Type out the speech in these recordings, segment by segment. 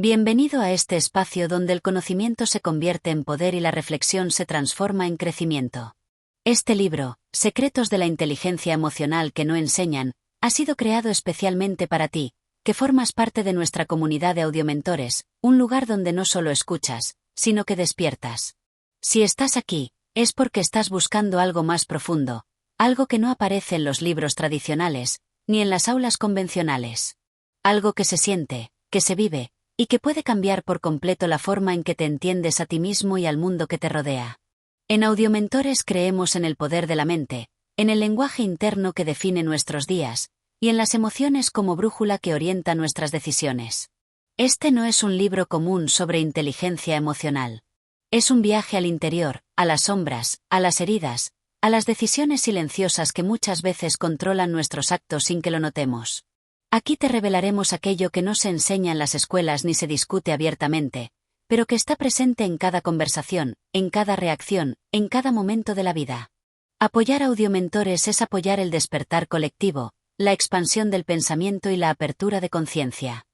Bienvenido a este espacio donde el conocimiento se convierte en poder y la reflexión se transforma en crecimiento. Este libro, Secretos de la inteligencia emocional que no enseñan, ha sido creado especialmente para ti, que formas parte de nuestra comunidad de audiomentores, un lugar donde no solo escuchas, sino que despiertas. Si estás aquí, es porque estás buscando algo más profundo, algo que no aparece en los libros tradicionales, ni en las aulas convencionales. Algo que se siente, que se vive, y que puede cambiar por completo la forma en que te entiendes a ti mismo y al mundo que te rodea. En Audiomentores creemos en el poder de la mente, en el lenguaje interno que define nuestros días, y en las emociones como brújula que orienta nuestras decisiones. Este no es un libro común sobre inteligencia emocional. Es un viaje al interior, a las sombras, a las heridas, a las decisiones silenciosas que muchas veces controlan nuestros actos sin que lo notemos. Aquí te revelaremos aquello que no se enseña en las escuelas ni se discute abiertamente, pero que está presente en cada conversación, en cada reacción, en cada momento de la vida. Apoyar Audiomentores es apoyar el despertar colectivo, la expansión del pensamiento y la apertura de conciencia.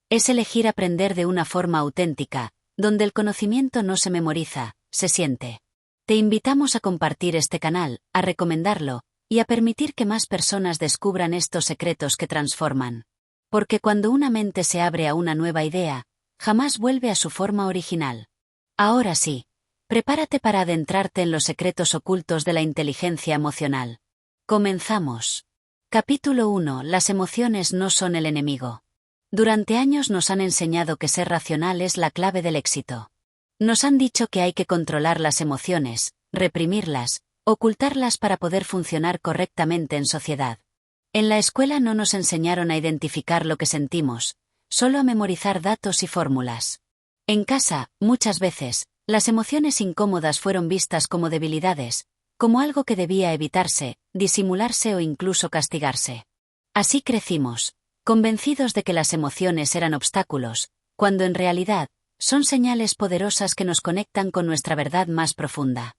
Es elegir aprender de una forma auténtica, donde el conocimiento no se memoriza, se siente. Te invitamos a compartir este canal, a recomendarlo, y a permitir que más personas descubran estos secretos que transforman. Porque cuando una mente se abre a una nueva idea, jamás vuelve a su forma original. Ahora sí, prepárate para adentrarte en los secretos ocultos de la inteligencia emocional. Comenzamos. Capítulo 1. Las emociones no son el enemigo. Durante años nos han enseñado que ser racional es la clave del éxito. Nos han dicho que hay que controlar las emociones, reprimirlas, ocultarlas para poder funcionar correctamente en sociedad. En la escuela no nos enseñaron a identificar lo que sentimos, solo a memorizar datos y fórmulas. En casa, muchas veces, las emociones incómodas fueron vistas como debilidades, como algo que debía evitarse, disimularse o incluso castigarse. Así crecimos, convencidos de que las emociones eran obstáculos, cuando en realidad, son señales poderosas que nos conectan con nuestra verdad más profunda.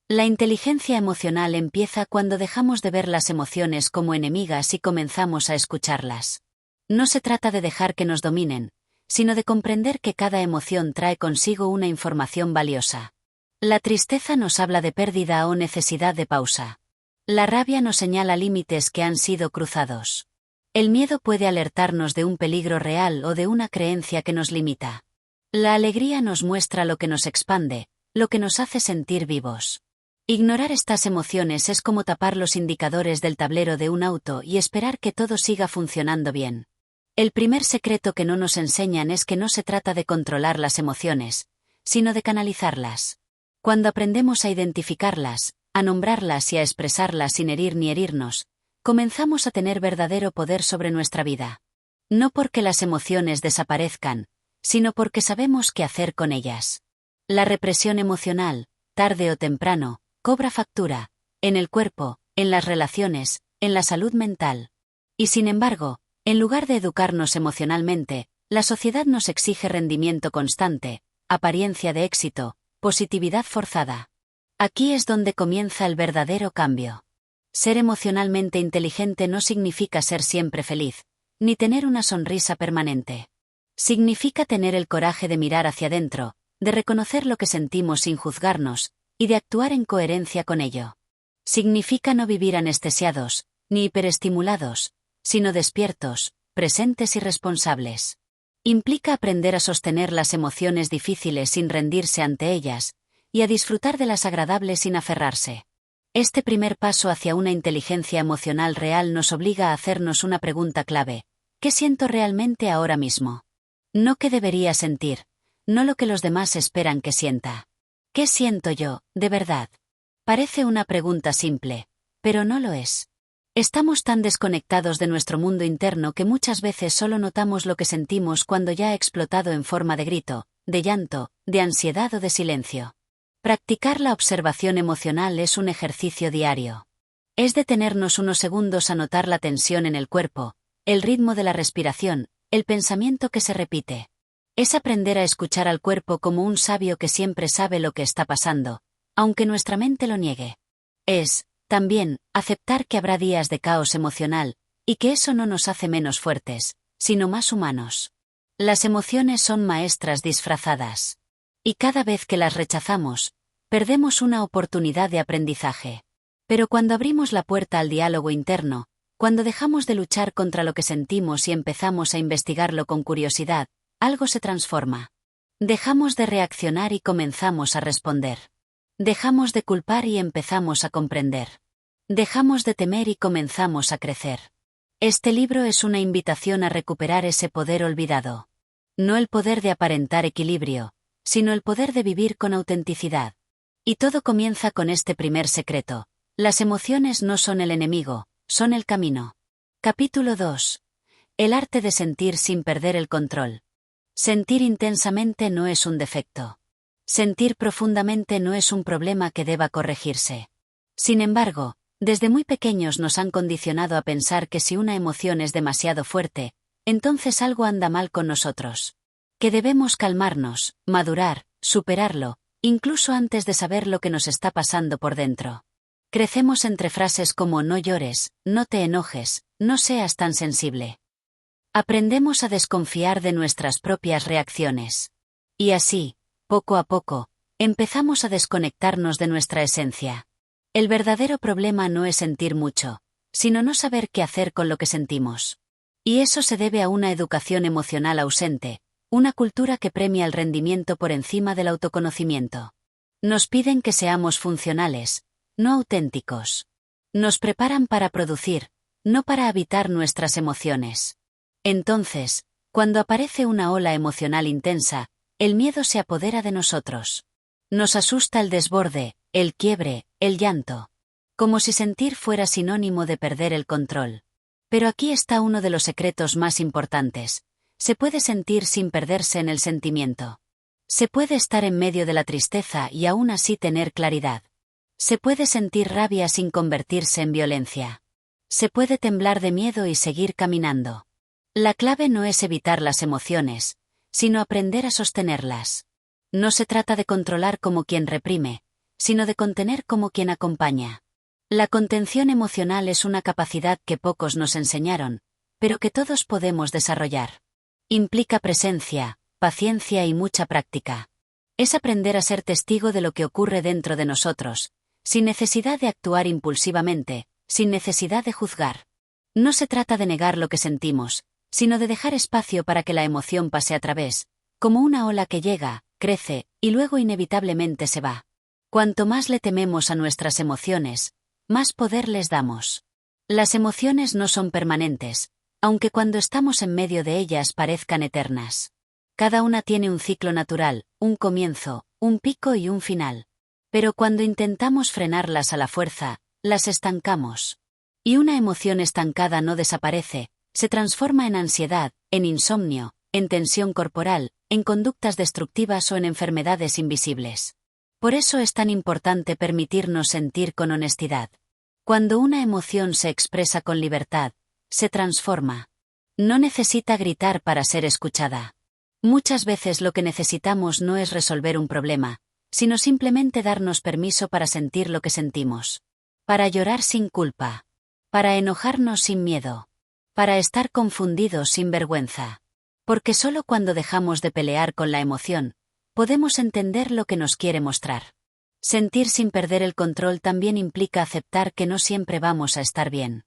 La inteligencia emocional empieza cuando dejamos de ver las emociones como enemigas y comenzamos a escucharlas. No se trata de dejar que nos dominen, sino de comprender que cada emoción trae consigo una información valiosa. La tristeza nos habla de pérdida o necesidad de pausa. La rabia nos señala límites que han sido cruzados. El miedo puede alertarnos de un peligro real o de una creencia que nos limita. La alegría nos muestra lo que nos expande, lo que nos hace sentir vivos. Ignorar estas emociones es como tapar los indicadores del tablero de un auto y esperar que todo siga funcionando bien. El primer secreto que no nos enseñan es que no se trata de controlar las emociones, sino de canalizarlas. Cuando aprendemos a identificarlas, a nombrarlas y a expresarlas sin herir ni herirnos, comenzamos a tener verdadero poder sobre nuestra vida. No porque las emociones desaparezcan, sino porque sabemos qué hacer con ellas. La represión emocional, tarde o temprano, cobra factura, en el cuerpo, en las relaciones, en la salud mental. Y sin embargo, en lugar de educarnos emocionalmente, la sociedad nos exige rendimiento constante, apariencia de éxito, positividad forzada. Aquí es donde comienza el verdadero cambio. Ser emocionalmente inteligente no significa ser siempre feliz, ni tener una sonrisa permanente. Significa tener el coraje de mirar hacia adentro, de reconocer lo que sentimos sin juzgarnos, y de actuar en coherencia con ello. Significa no vivir anestesiados, ni hiperestimulados, sino despiertos, presentes y responsables. Implica aprender a sostener las emociones difíciles sin rendirse ante ellas, y a disfrutar de las agradables sin aferrarse. Este primer paso hacia una inteligencia emocional real nos obliga a hacernos una pregunta clave: ¿qué siento realmente ahora mismo? No qué debería sentir, no lo que los demás esperan que sienta. ¿Qué siento yo, de verdad? Parece una pregunta simple, pero no lo es. Estamos tan desconectados de nuestro mundo interno que muchas veces solo notamos lo que sentimos cuando ya ha explotado en forma de grito, de llanto, de ansiedad o de silencio. Practicar la observación emocional es un ejercicio diario. Es detenernos unos segundos a notar la tensión en el cuerpo, el ritmo de la respiración, el pensamiento que se repite. Es aprender a escuchar al cuerpo como un sabio que siempre sabe lo que está pasando, aunque nuestra mente lo niegue. Es, también, aceptar que habrá días de caos emocional, y que eso no nos hace menos fuertes, sino más humanos. Las emociones son maestras disfrazadas. Y cada vez que las rechazamos, perdemos una oportunidad de aprendizaje. Pero cuando abrimos la puerta al diálogo interno, cuando dejamos de luchar contra lo que sentimos y empezamos a investigarlo con curiosidad, algo se transforma. Dejamos de reaccionar y comenzamos a responder. Dejamos de culpar y empezamos a comprender. Dejamos de temer y comenzamos a crecer. Este libro es una invitación a recuperar ese poder olvidado. No el poder de aparentar equilibrio, sino el poder de vivir con autenticidad. Y todo comienza con este primer secreto. Las emociones no son el enemigo, son el camino. Capítulo 2. El arte de sentir sin perder el control. Sentir intensamente no es un defecto. Sentir profundamente no es un problema que deba corregirse. Sin embargo, desde muy pequeños nos han condicionado a pensar que si una emoción es demasiado fuerte, entonces algo anda mal con nosotros. Que debemos calmarnos, madurar, superarlo, incluso antes de saber lo que nos está pasando por dentro. Crecemos entre frases como no llores, no te enojes, no seas tan sensible. Aprendemos a desconfiar de nuestras propias reacciones. Y así, poco a poco, empezamos a desconectarnos de nuestra esencia. El verdadero problema no es sentir mucho, sino no saber qué hacer con lo que sentimos. Y eso se debe a una educación emocional ausente, una cultura que premia el rendimiento por encima del autoconocimiento. Nos piden que seamos funcionales, no auténticos. Nos preparan para producir, no para habitar nuestras emociones. Entonces, cuando aparece una ola emocional intensa, el miedo se apodera de nosotros. Nos asusta el desborde, el quiebre, el llanto. Como si sentir fuera sinónimo de perder el control. Pero aquí está uno de los secretos más importantes. Se puede sentir sin perderse en el sentimiento. Se puede estar en medio de la tristeza y aún así tener claridad. Se puede sentir rabia sin convertirse en violencia. Se puede temblar de miedo y seguir caminando. La clave no es evitar las emociones, sino aprender a sostenerlas. No se trata de controlar como quien reprime, sino de contener como quien acompaña. La contención emocional es una capacidad que pocos nos enseñaron, pero que todos podemos desarrollar. Implica presencia, paciencia y mucha práctica. Es aprender a ser testigo de lo que ocurre dentro de nosotros, sin necesidad de actuar impulsivamente, sin necesidad de juzgar. No se trata de negar lo que sentimos, sino de dejar espacio para que la emoción pase a través, como una ola que llega, crece, y luego inevitablemente se va. Cuanto más le tememos a nuestras emociones, más poder les damos. Las emociones no son permanentes, aunque cuando estamos en medio de ellas parezcan eternas. Cada una tiene un ciclo natural, un comienzo, un pico y un final. Pero cuando intentamos frenarlas a la fuerza, las estancamos. Y una emoción estancada no desaparece, se transforma en ansiedad, en insomnio, en tensión corporal, en conductas destructivas o en enfermedades invisibles. Por eso es tan importante permitirnos sentir con honestidad. Cuando una emoción se expresa con libertad, se transforma. No necesita gritar para ser escuchada. Muchas veces lo que necesitamos no es resolver un problema, sino simplemente darnos permiso para sentir lo que sentimos. Para llorar sin culpa. Para enojarnos sin miedo. Para estar confundidos sin vergüenza. Porque solo cuando dejamos de pelear con la emoción, podemos entender lo que nos quiere mostrar. Sentir sin perder el control también implica aceptar que no siempre vamos a estar bien.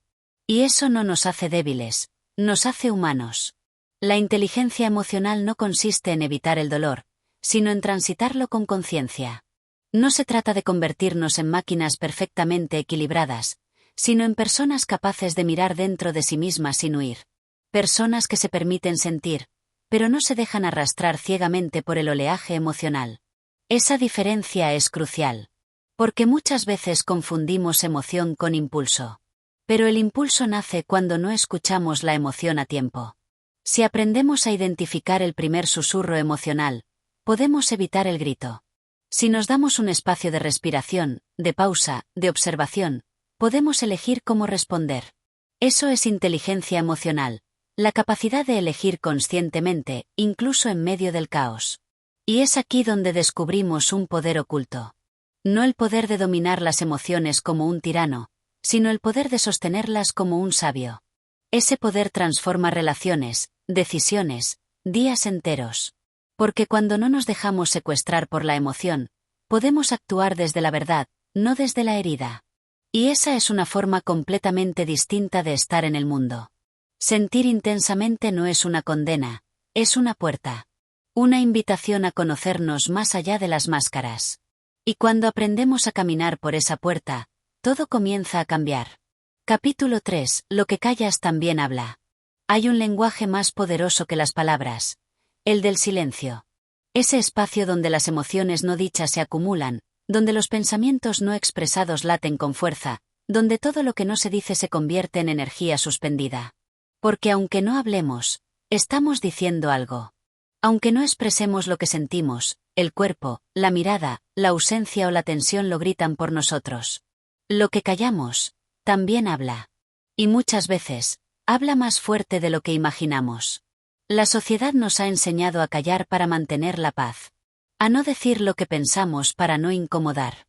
Y eso no nos hace débiles, nos hace humanos. La inteligencia emocional no consiste en evitar el dolor, sino en transitarlo con conciencia. No se trata de convertirnos en máquinas perfectamente equilibradas, sino en personas capaces de mirar dentro de sí mismas sin huir. Personas que se permiten sentir, pero no se dejan arrastrar ciegamente por el oleaje emocional. Esa diferencia es crucial. Porque muchas veces confundimos emoción con impulso. Pero el impulso nace cuando no escuchamos la emoción a tiempo. Si aprendemos a identificar el primer susurro emocional, podemos evitar el grito. Si nos damos un espacio de respiración, de pausa, de observación, podemos elegir cómo responder. Eso es inteligencia emocional, la capacidad de elegir conscientemente, incluso en medio del caos. Y es aquí donde descubrimos un poder oculto. No el poder de dominar las emociones como un tirano, sino el poder de sostenerlas como un sabio. Ese poder transforma relaciones, decisiones, días enteros. Porque cuando no nos dejamos secuestrar por la emoción, podemos actuar desde la verdad, no desde la herida. Y esa es una forma completamente distinta de estar en el mundo. Sentir intensamente no es una condena, es una puerta. Una invitación a conocernos más allá de las máscaras. Y cuando aprendemos a caminar por esa puerta, todo comienza a cambiar. Capítulo 3. Lo que callas también habla. Hay un lenguaje más poderoso que las palabras. El del silencio. Ese espacio donde las emociones no dichas se acumulan, donde los pensamientos no expresados laten con fuerza, donde todo lo que no se dice se convierte en energía suspendida. Porque aunque no hablemos, estamos diciendo algo. Aunque no expresemos lo que sentimos, el cuerpo, la mirada, la ausencia o la tensión lo gritan por nosotros. Lo que callamos, también habla. Y muchas veces, habla más fuerte de lo que imaginamos. La sociedad nos ha enseñado a callar para mantener la paz. A no decir lo que pensamos para no incomodar.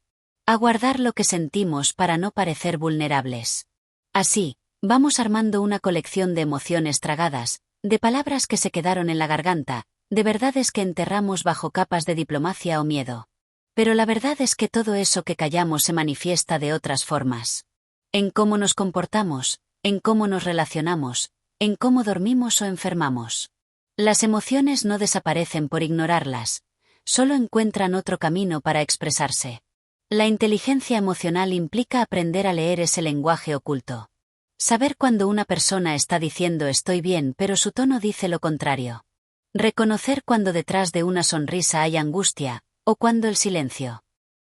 A guardar lo que sentimos para no parecer vulnerables. Así, vamos armando una colección de emociones tragadas, de palabras que se quedaron en la garganta, de verdades que enterramos bajo capas de diplomacia o miedo. Pero la verdad es que todo eso que callamos se manifiesta de otras formas. En cómo nos comportamos, en cómo nos relacionamos, en cómo dormimos o enfermamos. Las emociones no desaparecen por ignorarlas, solo encuentran otro camino para expresarse. La inteligencia emocional implica aprender a leer ese lenguaje oculto. Saber cuando una persona está diciendo estoy bien pero su tono dice lo contrario. Reconocer cuando detrás de una sonrisa hay angustia, o cuando el silencio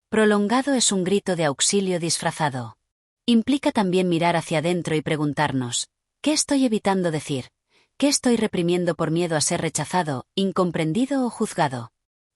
prolongado es un grito de auxilio disfrazado. Implica también mirar hacia adentro y preguntarnos, ¿qué estoy evitando decir? ¿Qué estoy reprimiendo por miedo a ser rechazado, incomprendido o juzgado?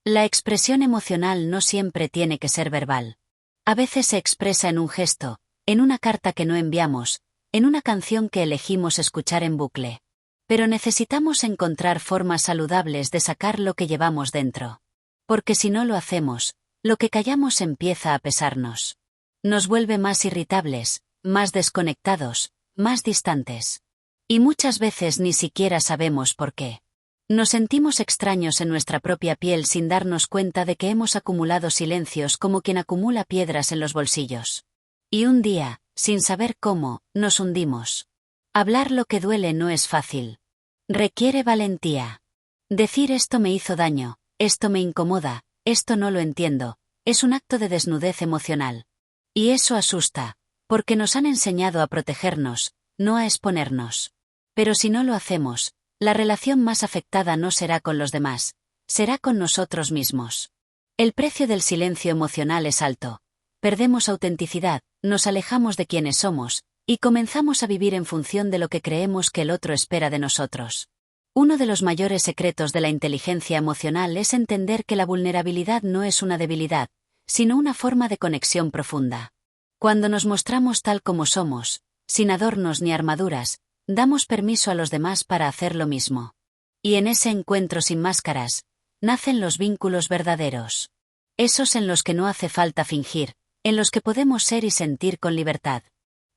La expresión emocional no siempre tiene que ser verbal. A veces se expresa en un gesto, en una carta que no enviamos, en una canción que elegimos escuchar en bucle. Pero necesitamos encontrar formas saludables de sacar lo que llevamos dentro. Porque si no lo hacemos, lo que callamos empieza a pesarnos. Nos vuelve más irritables, más desconectados, más distantes. Y muchas veces ni siquiera sabemos por qué. Nos sentimos extraños en nuestra propia piel sin darnos cuenta de que hemos acumulado silencios como quien acumula piedras en los bolsillos. Y un día, sin saber cómo, nos hundimos. Hablar lo que duele no es fácil. Requiere valentía. Decir esto me hizo daño, esto me incomoda, esto no lo entiendo, es un acto de desnudez emocional. Y eso asusta, porque nos han enseñado a protegernos, no a exponernos. Pero si no lo hacemos, la relación más afectada no será con los demás, será con nosotros mismos. El precio del silencio emocional es alto. Perdemos autenticidad, nos alejamos de quienes somos, y comenzamos a vivir en función de lo que creemos que el otro espera de nosotros. Uno de los mayores secretos de la inteligencia emocional es entender que la vulnerabilidad no es una debilidad, sino una forma de conexión profunda. Cuando nos mostramos tal como somos, sin adornos ni armaduras, damos permiso a los demás para hacer lo mismo. Y en ese encuentro sin máscaras, nacen los vínculos verdaderos. Esos en los que no hace falta fingir, en los que podemos ser y sentir con libertad.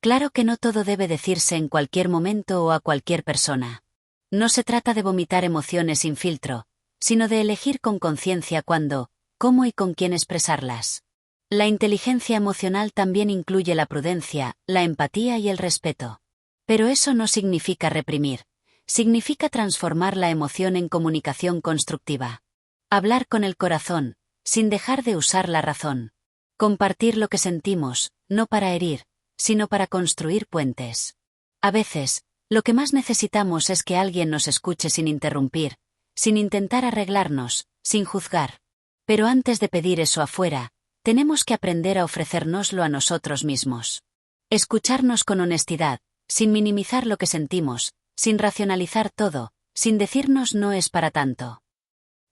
Claro que no todo debe decirse en cualquier momento o a cualquier persona. No se trata de vomitar emociones sin filtro, sino de elegir con conciencia cuándo, cómo y con quién expresarlas. La inteligencia emocional también incluye la prudencia, la empatía y el respeto. Pero eso no significa reprimir, significa transformar la emoción en comunicación constructiva. Hablar con el corazón, sin dejar de usar la razón. Compartir lo que sentimos, no para herir, sino para construir puentes. A veces, lo que más necesitamos es que alguien nos escuche sin interrumpir, sin intentar arreglarnos, sin juzgar. Pero antes de pedir eso afuera, tenemos que aprender a ofrecérnoslo a nosotros mismos. Escucharnos con honestidad, sin minimizar lo que sentimos, sin racionalizar todo, sin decirnos no es para tanto.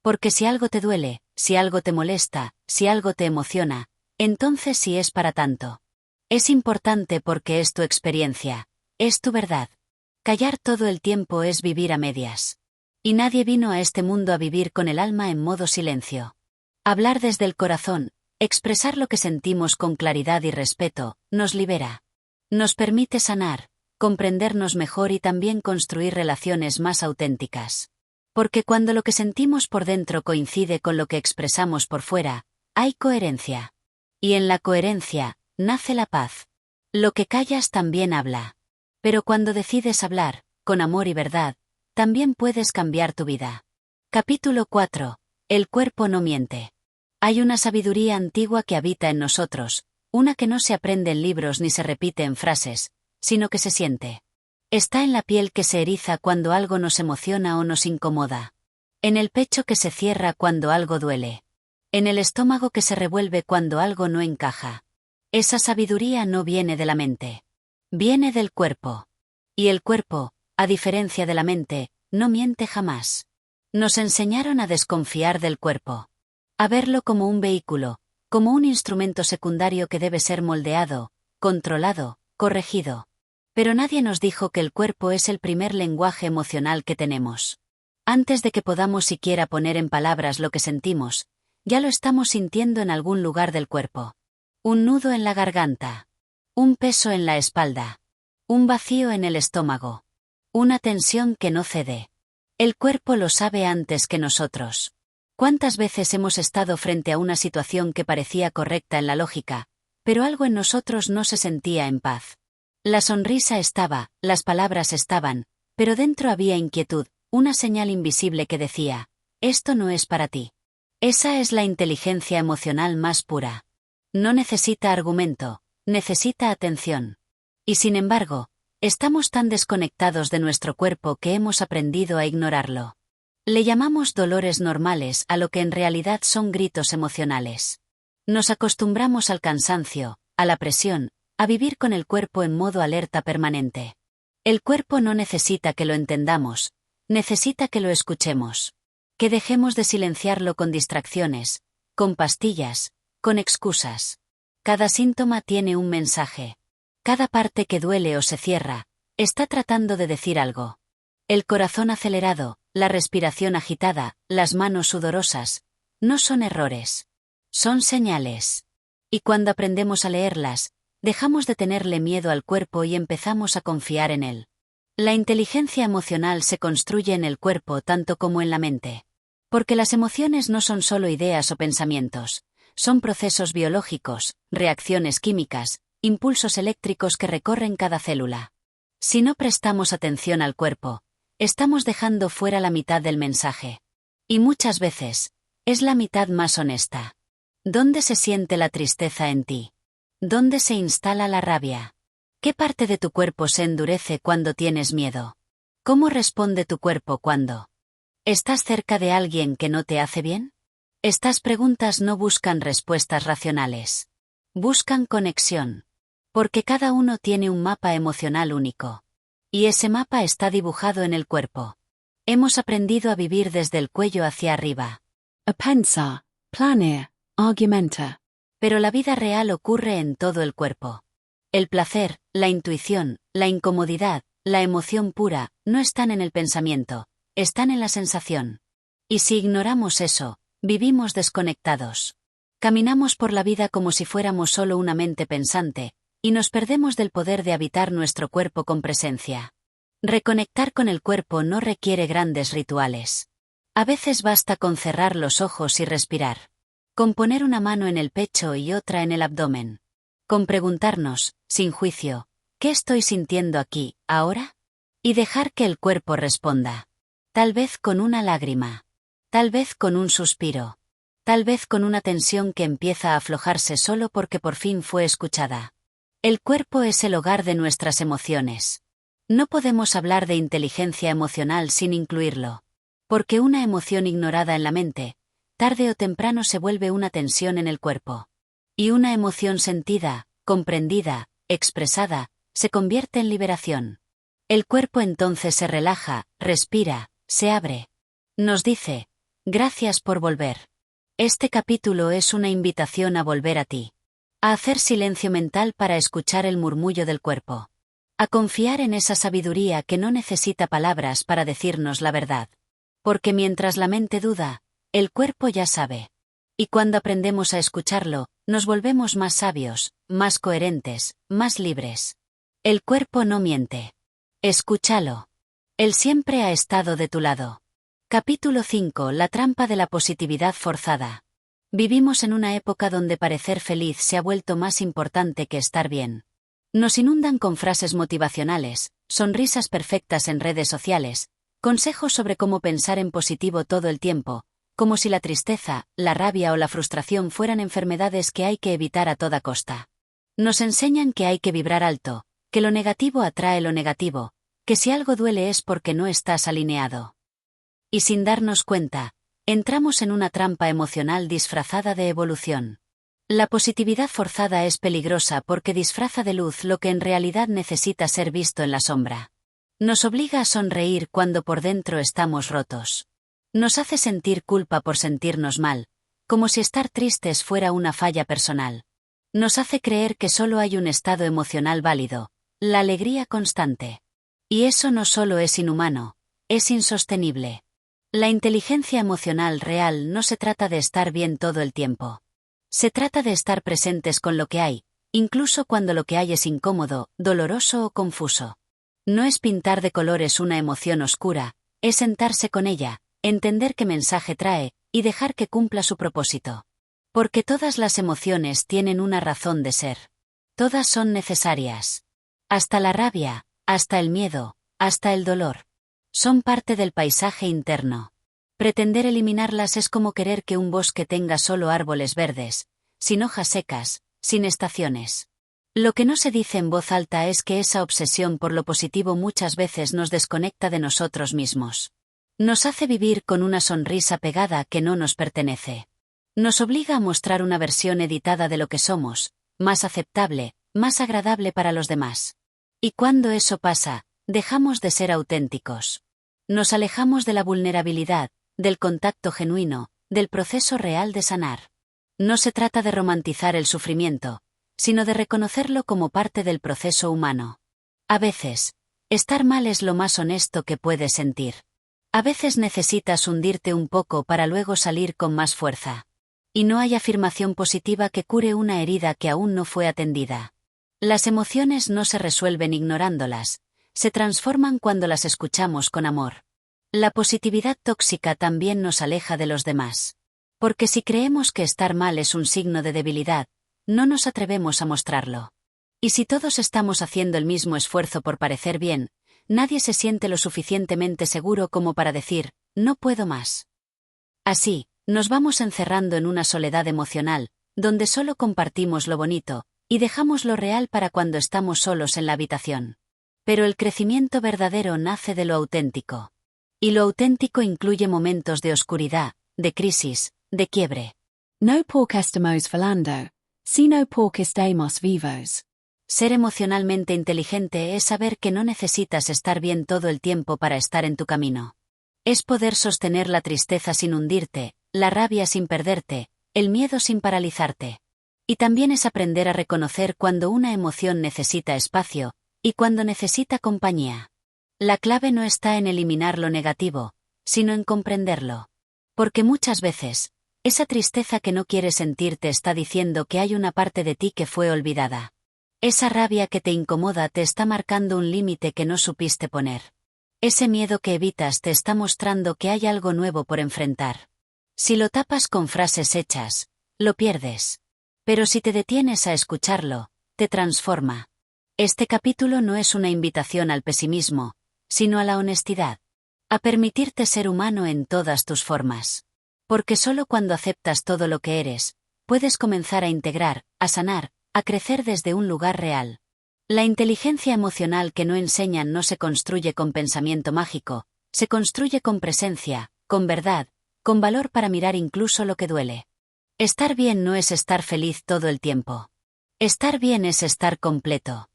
Porque si algo te duele, si algo te molesta, si algo te emociona, entonces sí es para tanto. Es importante porque es tu experiencia, es tu verdad. Callar todo el tiempo es vivir a medias. Y nadie vino a este mundo a vivir con el alma en modo silencio. Hablar desde el corazón, expresar lo que sentimos con claridad y respeto, nos libera. Nos permite sanar, comprendernos mejor y también construir relaciones más auténticas. Porque cuando lo que sentimos por dentro coincide con lo que expresamos por fuera, hay coherencia. Y en la coherencia, nace la paz. Lo que callas también habla. Pero cuando decides hablar, con amor y verdad, también puedes cambiar tu vida. Capítulo 4. El cuerpo no miente. Hay una sabiduría antigua que habita en nosotros, una que no se aprende en libros ni se repite en frases, sino que se siente. Está en la piel que se eriza cuando algo nos emociona o nos incomoda. En el pecho que se cierra cuando algo duele. En el estómago que se revuelve cuando algo no encaja. Esa sabiduría no viene de la mente. Viene del cuerpo. Y el cuerpo, a diferencia de la mente, no miente jamás. Nos enseñaron a desconfiar del cuerpo. A verlo como un vehículo, como un instrumento secundario que debe ser moldeado, controlado, corregido. Pero nadie nos dijo que el cuerpo es el primer lenguaje emocional que tenemos. Antes de que podamos siquiera poner en palabras lo que sentimos, ya lo estamos sintiendo en algún lugar del cuerpo. Un nudo en la garganta. Un peso en la espalda. Un vacío en el estómago. Una tensión que no cede. El cuerpo lo sabe antes que nosotros. ¿Cuántas veces hemos estado frente a una situación que parecía correcta en la lógica, pero algo en nosotros no se sentía en paz? La sonrisa estaba, las palabras estaban, pero dentro había inquietud, una señal invisible que decía, esto no es para ti. Esa es la inteligencia emocional más pura. No necesita argumento, necesita atención. Y sin embargo, estamos tan desconectados de nuestro cuerpo que hemos aprendido a ignorarlo. Le llamamos dolores normales a lo que en realidad son gritos emocionales. Nos acostumbramos al cansancio, a la presión, a vivir con el cuerpo en modo alerta permanente. El cuerpo no necesita que lo entendamos, necesita que lo escuchemos. Que dejemos de silenciarlo con distracciones, con pastillas, con excusas. Cada síntoma tiene un mensaje. Cada parte que duele o se cierra, está tratando de decir algo. El corazón acelerado, la respiración agitada, las manos sudorosas, no son errores. Son señales. Y cuando aprendemos a leerlas, dejamos de tenerle miedo al cuerpo y empezamos a confiar en él. La inteligencia emocional se construye en el cuerpo tanto como en la mente. Porque las emociones no son solo ideas o pensamientos, son procesos biológicos, reacciones químicas, impulsos eléctricos que recorren cada célula. Si no prestamos atención al cuerpo, estamos dejando fuera la mitad del mensaje. Y muchas veces, es la mitad más honesta. ¿Dónde se siente la tristeza en ti? ¿Dónde se instala la rabia? ¿Qué parte de tu cuerpo se endurece cuando tienes miedo? ¿Cómo responde tu cuerpo cuando estás cerca de alguien que no te hace bien? Estas preguntas no buscan respuestas racionales. Buscan conexión. Porque cada uno tiene un mapa emocional único. Y ese mapa está dibujado en el cuerpo. Hemos aprendido a vivir desde el cuello hacia arriba. A pensar, planear, argumentar. Pero la vida real ocurre en todo el cuerpo. El placer, la intuición, la incomodidad, la emoción pura, no están en el pensamiento, están en la sensación. Y si ignoramos eso, vivimos desconectados. Caminamos por la vida como si fuéramos solo una mente pensante, y nos perdemos del poder de habitar nuestro cuerpo con presencia. Reconectar con el cuerpo no requiere grandes rituales. A veces basta con cerrar los ojos y respirar. Con poner una mano en el pecho y otra en el abdomen. Con preguntarnos, sin juicio, ¿qué estoy sintiendo aquí, ahora? Y dejar que el cuerpo responda. Tal vez con una lágrima. Tal vez con un suspiro. Tal vez con una tensión que empieza a aflojarse solo porque por fin fue escuchada. El cuerpo es el hogar de nuestras emociones. No podemos hablar de inteligencia emocional sin incluirlo. Porque una emoción ignorada en la mente, tarde o temprano se vuelve una tensión en el cuerpo. Y una emoción sentida, comprendida, expresada, se convierte en liberación. El cuerpo entonces se relaja, respira, se abre. Nos dice, gracias por volver. Este capítulo es una invitación a volver a ti. A hacer silencio mental para escuchar el murmullo del cuerpo. A confiar en esa sabiduría que no necesita palabras para decirnos la verdad. Porque mientras la mente duda, el cuerpo ya sabe. Y cuando aprendemos a escucharlo, nos volvemos más sabios, más coherentes, más libres. El cuerpo no miente. Escúchalo. Él siempre ha estado de tu lado. Capítulo 5. La trampa de la positividad forzada. Vivimos en una época donde parecer feliz se ha vuelto más importante que estar bien. Nos inundan con frases motivacionales, sonrisas perfectas en redes sociales, consejos sobre cómo pensar en positivo todo el tiempo, como si la tristeza, la rabia o la frustración fueran enfermedades que hay que evitar a toda costa. Nos enseñan que hay que vibrar alto, que lo negativo atrae lo negativo, que si algo duele es porque no estás alineado. Y sin darnos cuenta, entramos en una trampa emocional disfrazada de evolución. La positividad forzada es peligrosa porque disfraza de luz lo que en realidad necesita ser visto en la sombra. Nos obliga a sonreír cuando por dentro estamos rotos. Nos hace sentir culpa por sentirnos mal, como si estar tristes fuera una falla personal. Nos hace creer que solo hay un estado emocional válido, la alegría constante. Y eso no solo es inhumano, es insostenible. La inteligencia emocional real no se trata de estar bien todo el tiempo. Se trata de estar presentes con lo que hay, incluso cuando lo que hay es incómodo, doloroso o confuso. No es pintar de colores una emoción oscura, es sentarse con ella, entender qué mensaje trae, y dejar que cumpla su propósito. Porque todas las emociones tienen una razón de ser. Todas son necesarias. Hasta la rabia, hasta el miedo, hasta el dolor. Son parte del paisaje interno. Pretender eliminarlas es como querer que un bosque tenga solo árboles verdes, sin hojas secas, sin estaciones. Lo que no se dice en voz alta es que esa obsesión por lo positivo muchas veces nos desconecta de nosotros mismos. Nos hace vivir con una sonrisa pegada que no nos pertenece. Nos obliga a mostrar una versión editada de lo que somos, más aceptable, más agradable para los demás. Y cuando eso pasa, dejamos de ser auténticos. Nos alejamos de la vulnerabilidad, del contacto genuino, del proceso real de sanar. No se trata de romantizar el sufrimiento, sino de reconocerlo como parte del proceso humano. A veces, estar mal es lo más honesto que puedes sentir. A veces necesitas hundirte un poco para luego salir con más fuerza. Y no hay afirmación positiva que cure una herida que aún no fue atendida. Las emociones no se resuelven ignorándolas, se transforman cuando las escuchamos con amor. La positividad tóxica también nos aleja de los demás. Porque si creemos que estar mal es un signo de debilidad, no nos atrevemos a mostrarlo. Y si todos estamos haciendo el mismo esfuerzo por parecer bien, nadie se siente lo suficientemente seguro como para decir, no puedo más. Así, nos vamos encerrando en una soledad emocional, donde solo compartimos lo bonito, y dejamos lo real para cuando estamos solos en la habitación. Pero el crecimiento verdadero nace de lo auténtico. Y lo auténtico incluye momentos de oscuridad, de crisis, de quiebre. No porque estemos falando, sino porque estamos vivos. Ser emocionalmente inteligente es saber que no necesitas estar bien todo el tiempo para estar en tu camino. Es poder sostener la tristeza sin hundirte, la rabia sin perderte, el miedo sin paralizarte. Y también es aprender a reconocer cuando una emoción necesita espacio, y cuando necesita compañía. La clave no está en eliminar lo negativo, sino en comprenderlo. Porque muchas veces, esa tristeza que no quieres sentir te está diciendo que hay una parte de ti que fue olvidada. Esa rabia que te incomoda te está marcando un límite que no supiste poner. Ese miedo que evitas te está mostrando que hay algo nuevo por enfrentar. Si lo tapas con frases hechas, lo pierdes. Pero si te detienes a escucharlo, te transforma. Este capítulo no es una invitación al pesimismo, sino a la honestidad. A permitirte ser humano en todas tus formas. Porque solo cuando aceptas todo lo que eres, puedes comenzar a integrar, a sanar, a crecer desde un lugar real. La inteligencia emocional que no enseñan no se construye con pensamiento mágico, se construye con presencia, con verdad, con valor para mirar incluso lo que duele. Estar bien no es estar feliz todo el tiempo. Estar bien es estar completo.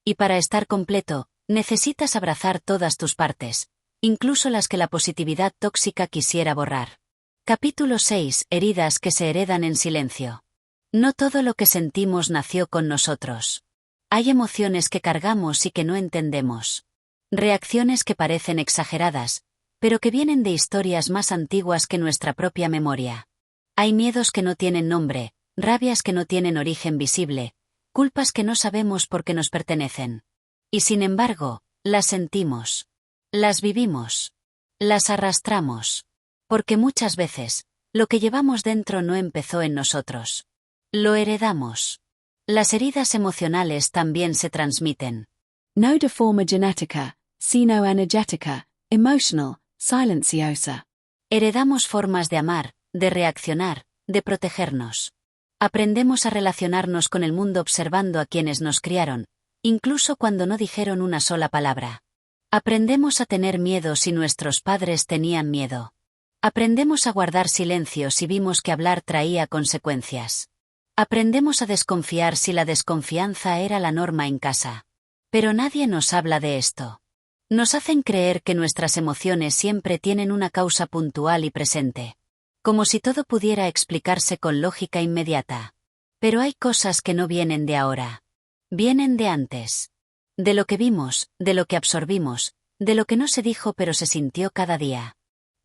Y para estar completo, necesitas abrazar todas tus partes, incluso las que la positividad tóxica quisiera borrar. Capítulo 6. Heridas que se heredan en silencio. No todo lo que sentimos nació con nosotros. Hay emociones que cargamos y que no entendemos. Reacciones que parecen exageradas, pero que vienen de historias más antiguas que nuestra propia memoria. Hay miedos que no tienen nombre, rabias que no tienen origen visible, culpas que no sabemos por qué nos pertenecen. Y sin embargo, las sentimos. Las vivimos. Las arrastramos. Porque muchas veces, lo que llevamos dentro no empezó en nosotros. Lo heredamos. Las heridas emocionales también se transmiten. No de forma genética, sino energética, emotional, silenciosa. Heredamos formas de amar, de reaccionar, de protegernos. Aprendemos a relacionarnos con el mundo observando a quienes nos criaron, incluso cuando no dijeron una sola palabra. Aprendemos a tener miedo si nuestros padres tenían miedo. Aprendemos a guardar silencio si vimos que hablar traía consecuencias. Aprendemos a desconfiar si la desconfianza era la norma en casa. Pero nadie nos habla de esto. Nos hacen creer que nuestras emociones siempre tienen una causa puntual y presente. Como si todo pudiera explicarse con lógica inmediata. Pero hay cosas que no vienen de ahora. Vienen de antes. De lo que vimos, de lo que absorbimos, de lo que no se dijo pero se sintió cada día.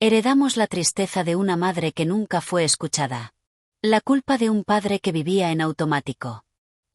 Heredamos la tristeza de una madre que nunca fue escuchada. La culpa de un padre que vivía en automático.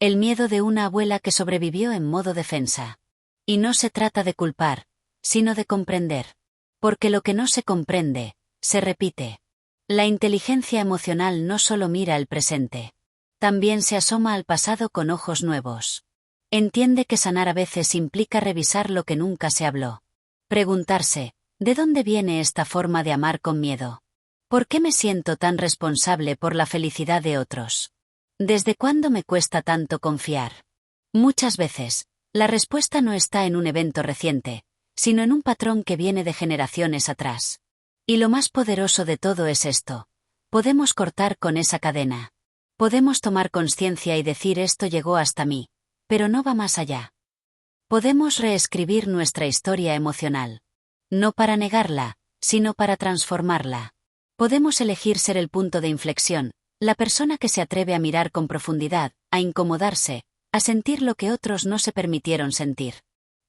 El miedo de una abuela que sobrevivió en modo defensa. Y no se trata de culpar, sino de comprender. Porque lo que no se comprende, se repite. La inteligencia emocional no solo mira el presente. También se asoma al pasado con ojos nuevos. Entiende que sanar a veces implica revisar lo que nunca se habló. Preguntarse, ¿de dónde viene esta forma de amar con miedo? ¿Por qué me siento tan responsable por la felicidad de otros? ¿Desde cuándo me cuesta tanto confiar? Muchas veces, la respuesta no está en un evento reciente, sino en un patrón que viene de generaciones atrás. Y lo más poderoso de todo es esto. Podemos cortar con esa cadena. Podemos tomar conciencia y decir esto llegó hasta mí, pero no va más allá. Podemos reescribir nuestra historia emocional. No para negarla, sino para transformarla. Podemos elegir ser el punto de inflexión, la persona que se atreve a mirar con profundidad, a incomodarse, a sentir lo que otros no se permitieron sentir.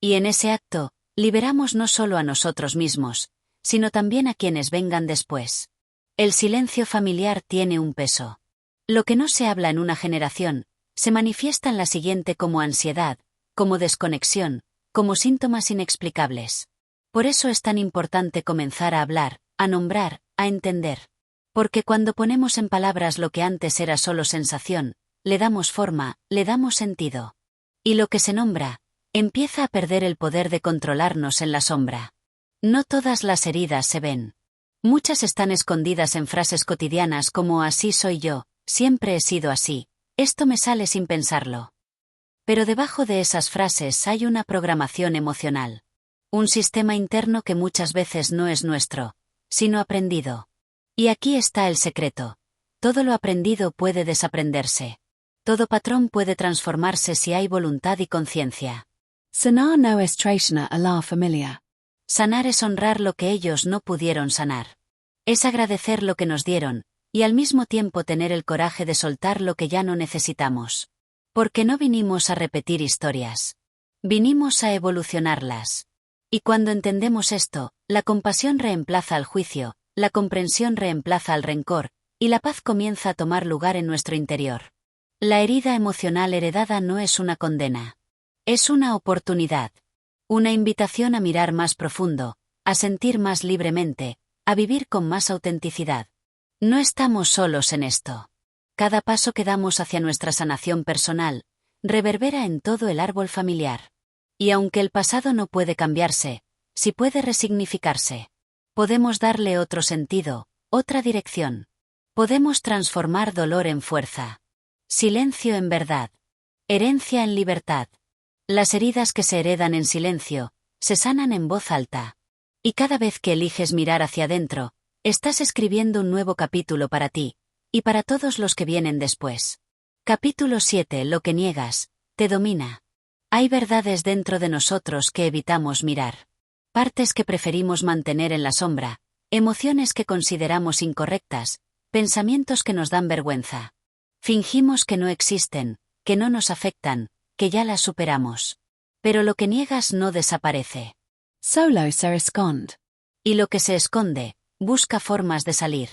Y en ese acto, liberamos no solo a nosotros mismos, sino también a quienes vengan después. El silencio familiar tiene un peso. Lo que no se habla en una generación, se manifiesta en la siguiente como ansiedad, como desconexión, como síntomas inexplicables. Por eso es tan importante comenzar a hablar, a nombrar, a entender. Porque cuando ponemos en palabras lo que antes era solo sensación, le damos forma, le damos sentido. Y lo que se nombra, empieza a perder el poder de controlarnos en la sombra. No todas las heridas se ven. Muchas están escondidas en frases cotidianas como así soy yo, siempre he sido así, esto me sale sin pensarlo. Pero debajo de esas frases hay una programación emocional. Un sistema interno que muchas veces no es nuestro, sino aprendido. Y aquí está el secreto. Todo lo aprendido puede desaprenderse. Todo patrón puede transformarse si hay voluntad y conciencia. Sanar no es traicionar a la familia. Sanar es honrar lo que ellos no pudieron sanar. Es agradecer lo que nos dieron, y al mismo tiempo tener el coraje de soltar lo que ya no necesitamos. Porque no vinimos a repetir historias. Vinimos a evolucionarlas. Y cuando entendemos esto, la compasión reemplaza al juicio, la comprensión reemplaza al rencor, y la paz comienza a tomar lugar en nuestro interior. La herida emocional heredada no es una condena. Es una oportunidad. Una invitación a mirar más profundo, a sentir más libremente, a vivir con más autenticidad. No estamos solos en esto. Cada paso que damos hacia nuestra sanación personal, reverbera en todo el árbol familiar. Y aunque el pasado no puede cambiarse, sí puede resignificarse. Podemos darle otro sentido, otra dirección. Podemos transformar dolor en fuerza. Silencio en verdad. Herencia en libertad. Las heridas que se heredan en silencio, se sanan en voz alta. Y cada vez que eliges mirar hacia adentro, estás escribiendo un nuevo capítulo para ti, y para todos los que vienen después. Capítulo 7. Lo que niegas, te domina. Hay verdades dentro de nosotros que evitamos mirar. Partes que preferimos mantener en la sombra, emociones que consideramos incorrectas, pensamientos que nos dan vergüenza. Fingimos que no existen, que no nos afectan, que ya las superamos. Pero lo que niegas no desaparece. Solo se esconde. Y lo que se esconde, busca formas de salir.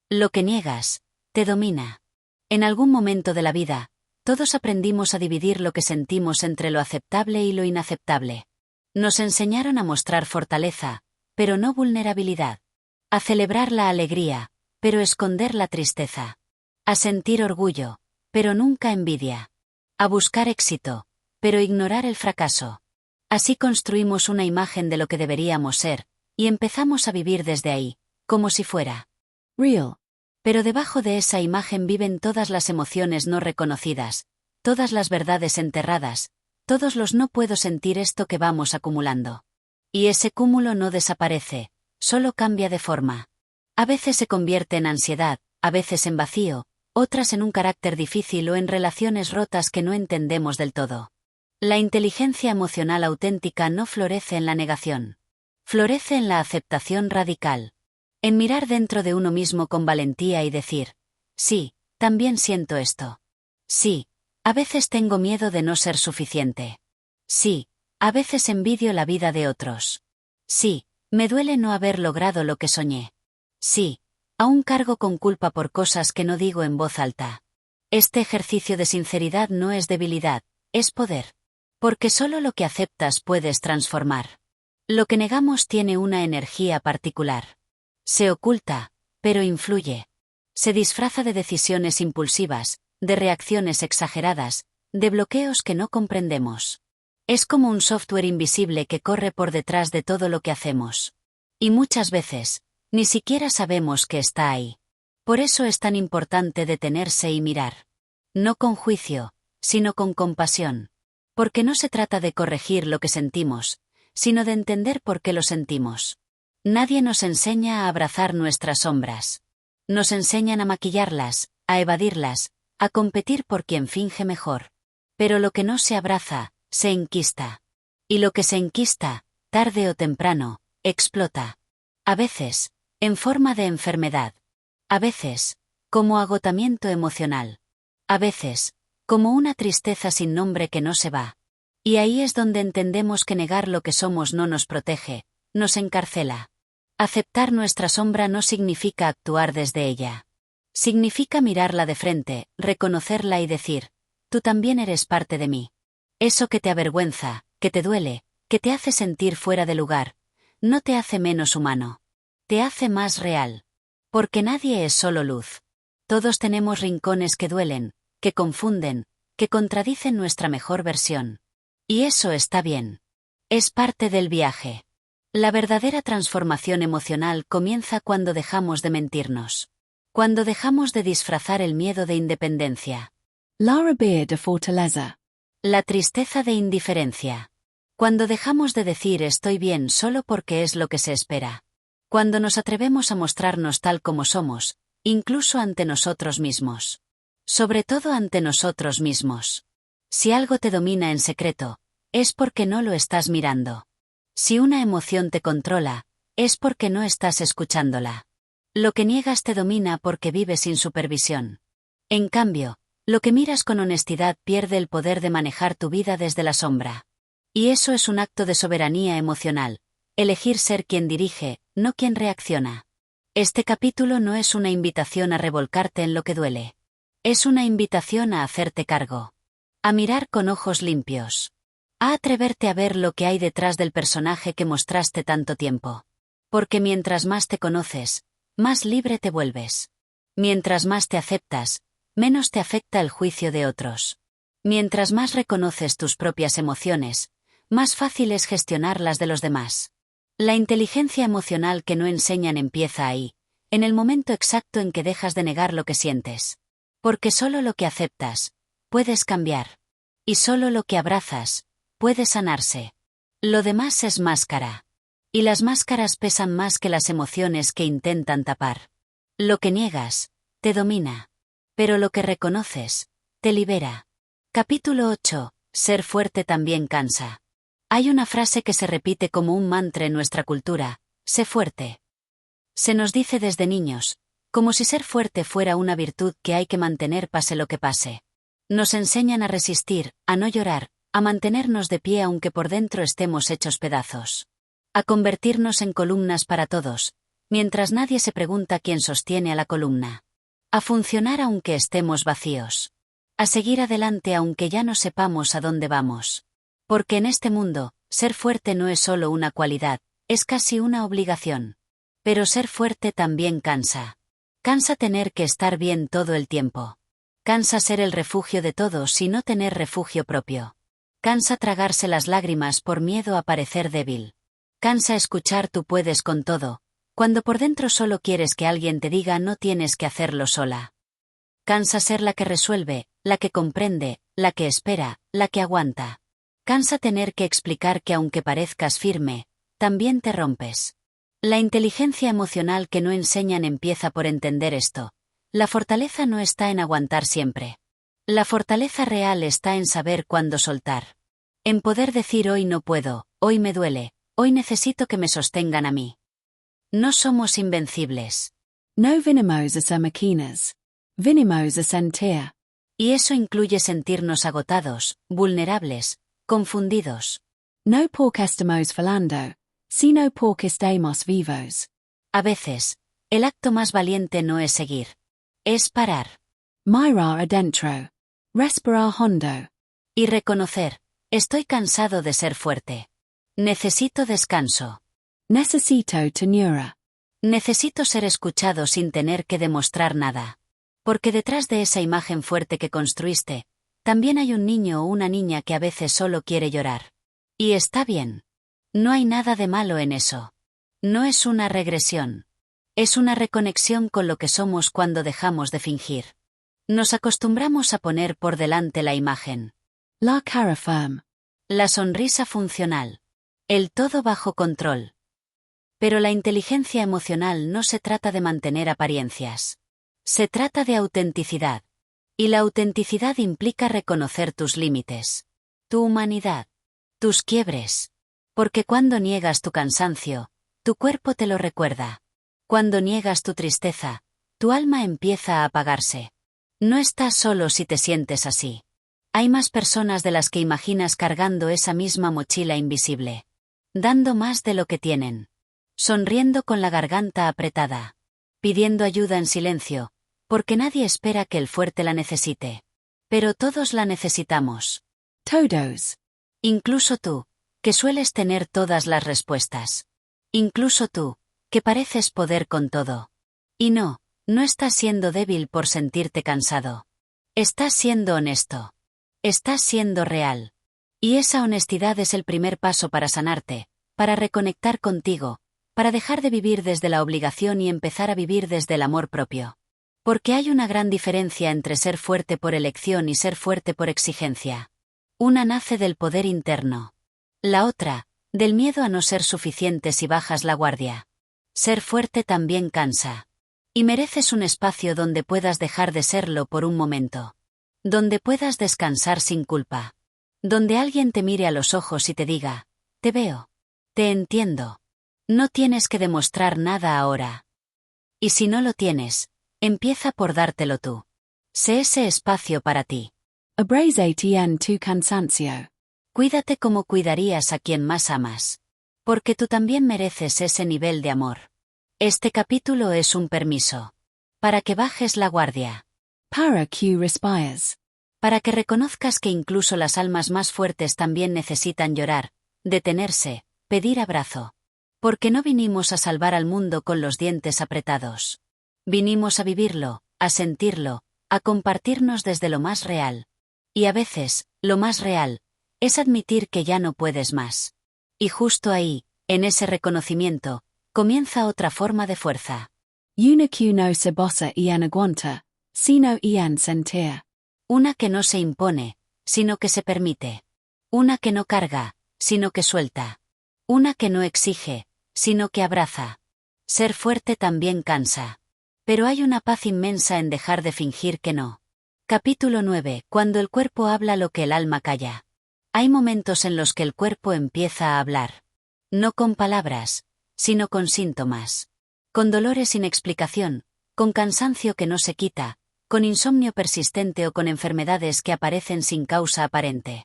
Lo que niegas, te domina. En algún momento de la vida, todos aprendimos a dividir lo que sentimos entre lo aceptable y lo inaceptable. Nos enseñaron a mostrar fortaleza, pero no vulnerabilidad. A celebrar la alegría, pero esconder la tristeza. A sentir orgullo, pero nunca envidia. A buscar éxito, pero ignorar el fracaso. Así construimos una imagen de lo que deberíamos ser, y empezamos a vivir desde ahí, como si fuera real. Pero debajo de esa imagen viven todas las emociones no reconocidas, todas las verdades enterradas, todos los no puedo sentir esto que vamos acumulando. Y ese cúmulo no desaparece, solo cambia de forma. A veces se convierte en ansiedad, a veces en vacío, otras en un carácter difícil o en relaciones rotas que no entendemos del todo. La inteligencia emocional auténtica no florece en la negación. Florece en la aceptación radical. En mirar dentro de uno mismo con valentía y decir, sí, también siento esto. Sí, a veces tengo miedo de no ser suficiente. Sí, a veces envidio la vida de otros. Sí, me duele no haber logrado lo que soñé. Sí, aún cargo con culpa por cosas que no digo en voz alta. Este ejercicio de sinceridad no es debilidad, es poder. Porque solo lo que aceptas puedes transformar. Lo que negamos tiene una energía particular. Se oculta, pero influye. Se disfraza de decisiones impulsivas, de reacciones exageradas, de bloqueos que no comprendemos. Es como un software invisible que corre por detrás de todo lo que hacemos. Y muchas veces, ni siquiera sabemos que está ahí. Por eso es tan importante detenerse y mirar. No con juicio, sino con compasión. Porque no se trata de corregir lo que sentimos, sino de entender por qué lo sentimos. Nadie nos enseña a abrazar nuestras sombras. Nos enseñan a maquillarlas, a evadirlas, a competir por quien finge mejor. Pero lo que no se abraza, se enquista. Y lo que se enquista, tarde o temprano, explota. A veces, en forma de enfermedad. A veces, como agotamiento emocional. A veces, como una tristeza sin nombre que no se va. Y ahí es donde entendemos que negar lo que somos no nos protege, nos encarcela. Aceptar nuestra sombra no significa actuar desde ella. Significa mirarla de frente, reconocerla y decir, tú también eres parte de mí. Eso que te avergüenza, que te duele, que te hace sentir fuera de lugar, no te hace menos humano. Te hace más real. Porque nadie es solo luz. Todos tenemos rincones que duelen, que confunden, que contradicen nuestra mejor versión. Y eso está bien. Es parte del viaje. La verdadera transformación emocional comienza cuando dejamos de mentirnos. Cuando dejamos de disfrazar el miedo de independencia. Lara Beer de Fortaleza. La tristeza de indiferencia. Cuando dejamos de decir estoy bien solo porque es lo que se espera. Cuando nos atrevemos a mostrarnos tal como somos, incluso ante nosotros mismos. Sobre todo ante nosotros mismos. Si algo te domina en secreto, es porque no lo estás mirando. Si una emoción te controla, es porque no estás escuchándola. Lo que niegas te domina porque vives sin supervisión. En cambio, lo que miras con honestidad pierde el poder de manejar tu vida desde la sombra. Y eso es un acto de soberanía emocional, elegir ser quien dirige, no quien reacciona. Este capítulo no es una invitación a revolcarte en lo que duele. Es una invitación a hacerte cargo. A mirar con ojos limpios. A atreverte a ver lo que hay detrás del personaje que mostraste tanto tiempo. Porque mientras más te conoces, más libre te vuelves. Mientras más te aceptas, menos te afecta el juicio de otros. Mientras más reconoces tus propias emociones, más fácil es gestionar las de los demás. La inteligencia emocional que no enseñan empieza ahí, en el momento exacto en que dejas de negar lo que sientes. Porque solo lo que aceptas, puedes cambiar. Y solo lo que abrazas, puede sanarse. Lo demás es máscara. Y las máscaras pesan más que las emociones que intentan tapar. Lo que niegas, te domina. Pero lo que reconoces, te libera. Capítulo 8. Ser fuerte también cansa. Hay una frase que se repite como un mantra en nuestra cultura, sé fuerte. Se nos dice desde niños, como si ser fuerte fuera una virtud que hay que mantener pase lo que pase. Nos enseñan a resistir, a no llorar, a mantenernos de pie aunque por dentro estemos hechos pedazos. A convertirnos en columnas para todos, mientras nadie se pregunta quién sostiene a la columna. A funcionar aunque estemos vacíos. A seguir adelante aunque ya no sepamos a dónde vamos. Porque en este mundo, ser fuerte no es solo una cualidad, es casi una obligación. Pero ser fuerte también cansa. Cansa tener que estar bien todo el tiempo. Cansa ser el refugio de todos y no tener refugio propio. Cansa tragarse las lágrimas por miedo a parecer débil. Cansa escuchar tú puedes con todo, cuando por dentro solo quieres que alguien te diga no tienes que hacerlo sola. Cansa ser la que resuelve, la que comprende, la que espera, la que aguanta. Cansa tener que explicar que aunque parezcas firme, también te rompes. La inteligencia emocional que no enseñan empieza por entender esto. La fortaleza no está en aguantar siempre. La fortaleza real está en saber cuándo soltar. En poder decir hoy no puedo, hoy me duele, hoy necesito que me sostengan a mí. No somos invencibles. No vinimos a ser máquinas. Vinimos a sentir. Y eso incluye sentirnos agotados, vulnerables, confundidos. No porque estemos falando, sino porque estamos vivos. A veces, el acto más valiente no es seguir. Es parar. Mirar adentro. Respirar hondo. Y reconocer, estoy cansado de ser fuerte. Necesito descanso. Necesito tenura. Necesito ser escuchado sin tener que demostrar nada. Porque detrás de esa imagen fuerte que construiste, también hay un niño o una niña que a veces solo quiere llorar. Y está bien. No hay nada de malo en eso. No es una regresión. Es una reconexión con lo que somos cuando dejamos de fingir. Nos acostumbramos a poner por delante la imagen. La cara firme. La sonrisa funcional. El todo bajo control. Pero la inteligencia emocional no se trata de mantener apariencias. Se trata de autenticidad. Y la autenticidad implica reconocer tus límites. Tu humanidad. Tus quiebres. Porque cuando niegas tu cansancio, tu cuerpo te lo recuerda. Cuando niegas tu tristeza, tu alma empieza a apagarse. No estás solo si te sientes así. Hay más personas de las que imaginas cargando esa misma mochila invisible. Dando más de lo que tienen. Sonriendo con la garganta apretada. Pidiendo ayuda en silencio, porque nadie espera que el fuerte la necesite. Pero todos la necesitamos. Todos. Incluso tú, que sueles tener todas las respuestas. Incluso tú, que pareces poder con todo. Y no estás siendo débil por sentirte cansado. Estás siendo honesto. Estás siendo real. Y esa honestidad es el primer paso para sanarte, para reconectar contigo, para dejar de vivir desde la obligación y empezar a vivir desde el amor propio. Porque hay una gran diferencia entre ser fuerte por elección y ser fuerte por exigencia. Una nace del poder interno. La otra, del miedo a no ser suficiente si bajas la guardia. Ser fuerte también cansa. Y mereces un espacio donde puedas dejar de serlo por un momento. Donde puedas descansar sin culpa. Donde alguien te mire a los ojos y te diga, te veo. Te entiendo. No tienes que demostrar nada ahora. Y si no lo tienes, empieza por dártelo tú. Sé ese espacio para ti. Abrázate en tu cansancio. Cuídate como cuidarías a quien más amas. Porque tú también mereces ese nivel de amor. Este capítulo es un permiso. Para que bajes la guardia. Para que respires. Para que reconozcas que incluso las almas más fuertes también necesitan llorar, detenerse, pedir abrazo. Porque no vinimos a salvar al mundo con los dientes apretados. Vinimos a vivirlo, a sentirlo, a compartirnos desde lo más real. Y a veces, lo más real, es admitir que ya no puedes más. Y justo ahí, en ese reconocimiento, comienza otra forma de fuerza. Una que no se bossa y en aguanta, sino en sentir. Una que no se impone, sino que se permite. Una que no carga, sino que suelta. Una que no exige, sino que abraza. Ser fuerte también cansa. Pero hay una paz inmensa en dejar de fingir que no. Capítulo 9. Cuando el cuerpo habla lo que el alma calla. Hay momentos en los que el cuerpo empieza a hablar. No con palabras, sino con síntomas. Con dolores sin explicación, con cansancio que no se quita, con insomnio persistente o con enfermedades que aparecen sin causa aparente.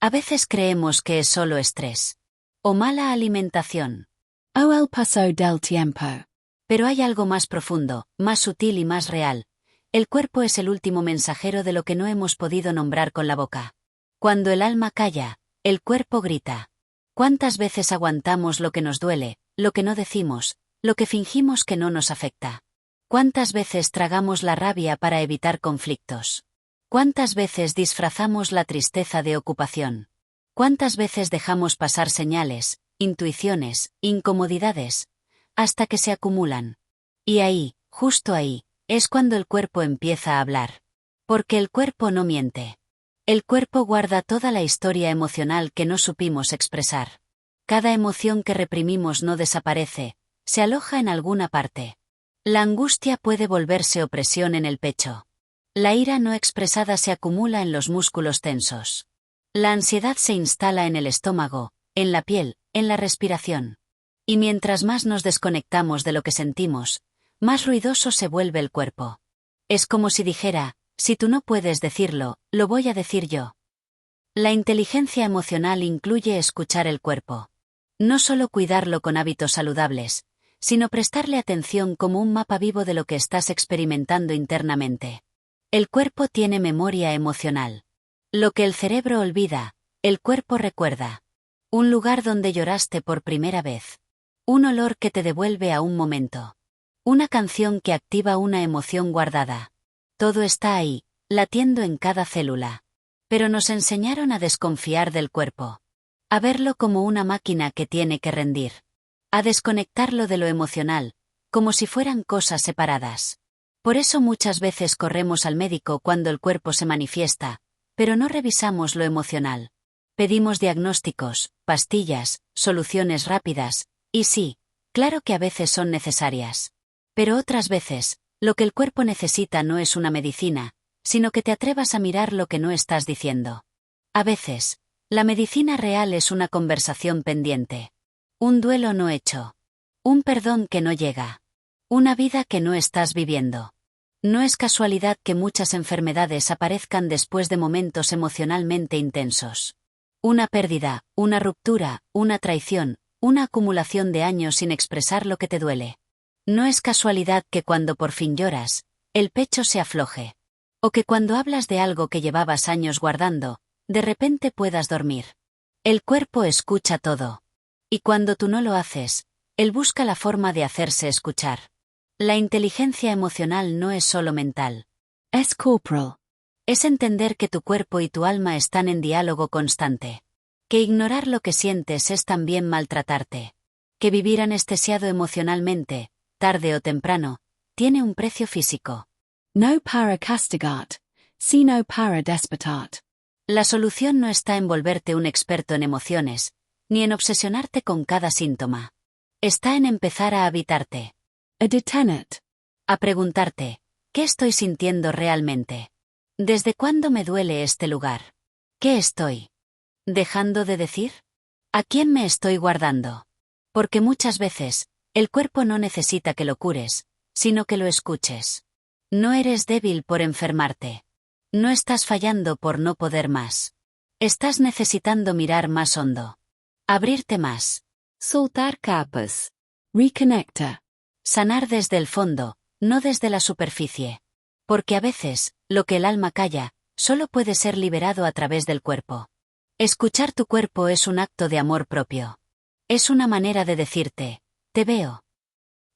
A veces creemos que es solo estrés. O mala alimentación. O el paso del tiempo. Pero hay algo más profundo, más sutil y más real. El cuerpo es el último mensajero de lo que no hemos podido nombrar con la boca. Cuando el alma calla, el cuerpo grita. ¿Cuántas veces aguantamos lo que nos duele, lo que no decimos, lo que fingimos que no nos afecta. ¿Cuántas veces tragamos la rabia para evitar conflictos? ¿Cuántas veces disfrazamos la tristeza de ocupación? ¿Cuántas veces dejamos pasar señales, intuiciones, incomodidades, hasta que se acumulan? Y ahí, justo ahí, es cuando el cuerpo empieza a hablar. Porque el cuerpo no miente. El cuerpo guarda toda la historia emocional que no supimos expresar. Cada emoción que reprimimos no desaparece, se aloja en alguna parte. La angustia puede volverse opresión en el pecho. La ira no expresada se acumula en los músculos tensos. La ansiedad se instala en el estómago, en la piel, en la respiración. Y mientras más nos desconectamos de lo que sentimos, más ruidoso se vuelve el cuerpo. Es como si dijera, si tú no puedes decirlo, lo voy a decir yo. La inteligencia emocional incluye escuchar el cuerpo. No solo cuidarlo con hábitos saludables, sino prestarle atención como un mapa vivo de lo que estás experimentando internamente. El cuerpo tiene memoria emocional. Lo que el cerebro olvida, el cuerpo recuerda. Un lugar donde lloraste por primera vez. Un olor que te devuelve a un momento. Una canción que activa una emoción guardada. Todo está ahí, latiendo en cada célula. Pero nos enseñaron a desconfiar del cuerpo. A verlo como una máquina que tiene que rendir. A desconectarlo de lo emocional, como si fueran cosas separadas. Por eso muchas veces corremos al médico cuando el cuerpo se manifiesta, pero no revisamos lo emocional. Pedimos diagnósticos, pastillas, soluciones rápidas, y sí, claro que a veces son necesarias. Pero otras veces, lo que el cuerpo necesita no es una medicina, sino que te atrevas a mirar lo que no estás diciendo. A veces, la medicina real es una conversación pendiente. Un duelo no hecho. Un perdón que no llega. Una vida que no estás viviendo. No es casualidad que muchas enfermedades aparezcan después de momentos emocionalmente intensos. Una pérdida, una ruptura, una traición, una acumulación de años sin expresar lo que te duele. No es casualidad que cuando por fin lloras, el pecho se afloje. O que cuando hablas de algo que llevabas años guardando, de repente puedas dormir. El cuerpo escucha todo. Y cuando tú no lo haces, él busca la forma de hacerse escuchar. La inteligencia emocional no es solo mental. Es corporal. Es entender que tu cuerpo y tu alma están en diálogo constante. Que ignorar lo que sientes es también maltratarte. Que vivir anestesiado emocionalmente, tarde o temprano, tiene un precio físico. No para castigat, sino para despertar. La solución no está en volverte un experto en emociones, ni en obsesionarte con cada síntoma. Está en empezar a habitarte. A detenet. A preguntarte, ¿qué estoy sintiendo realmente? ¿Desde cuándo me duele este lugar? ¿Qué estoy dejando de decir? ¿A quién me estoy guardando? Porque muchas veces, el cuerpo no necesita que lo cures, sino que lo escuches. No eres débil por enfermarte. No estás fallando por no poder más. Estás necesitando mirar más hondo. Abrirte más. Soltar capas. Reconnecta. Sanar desde el fondo, no desde la superficie. Porque a veces, lo que el alma calla, solo puede ser liberado a través del cuerpo. Escuchar tu cuerpo es un acto de amor propio. Es una manera de decirte, te veo.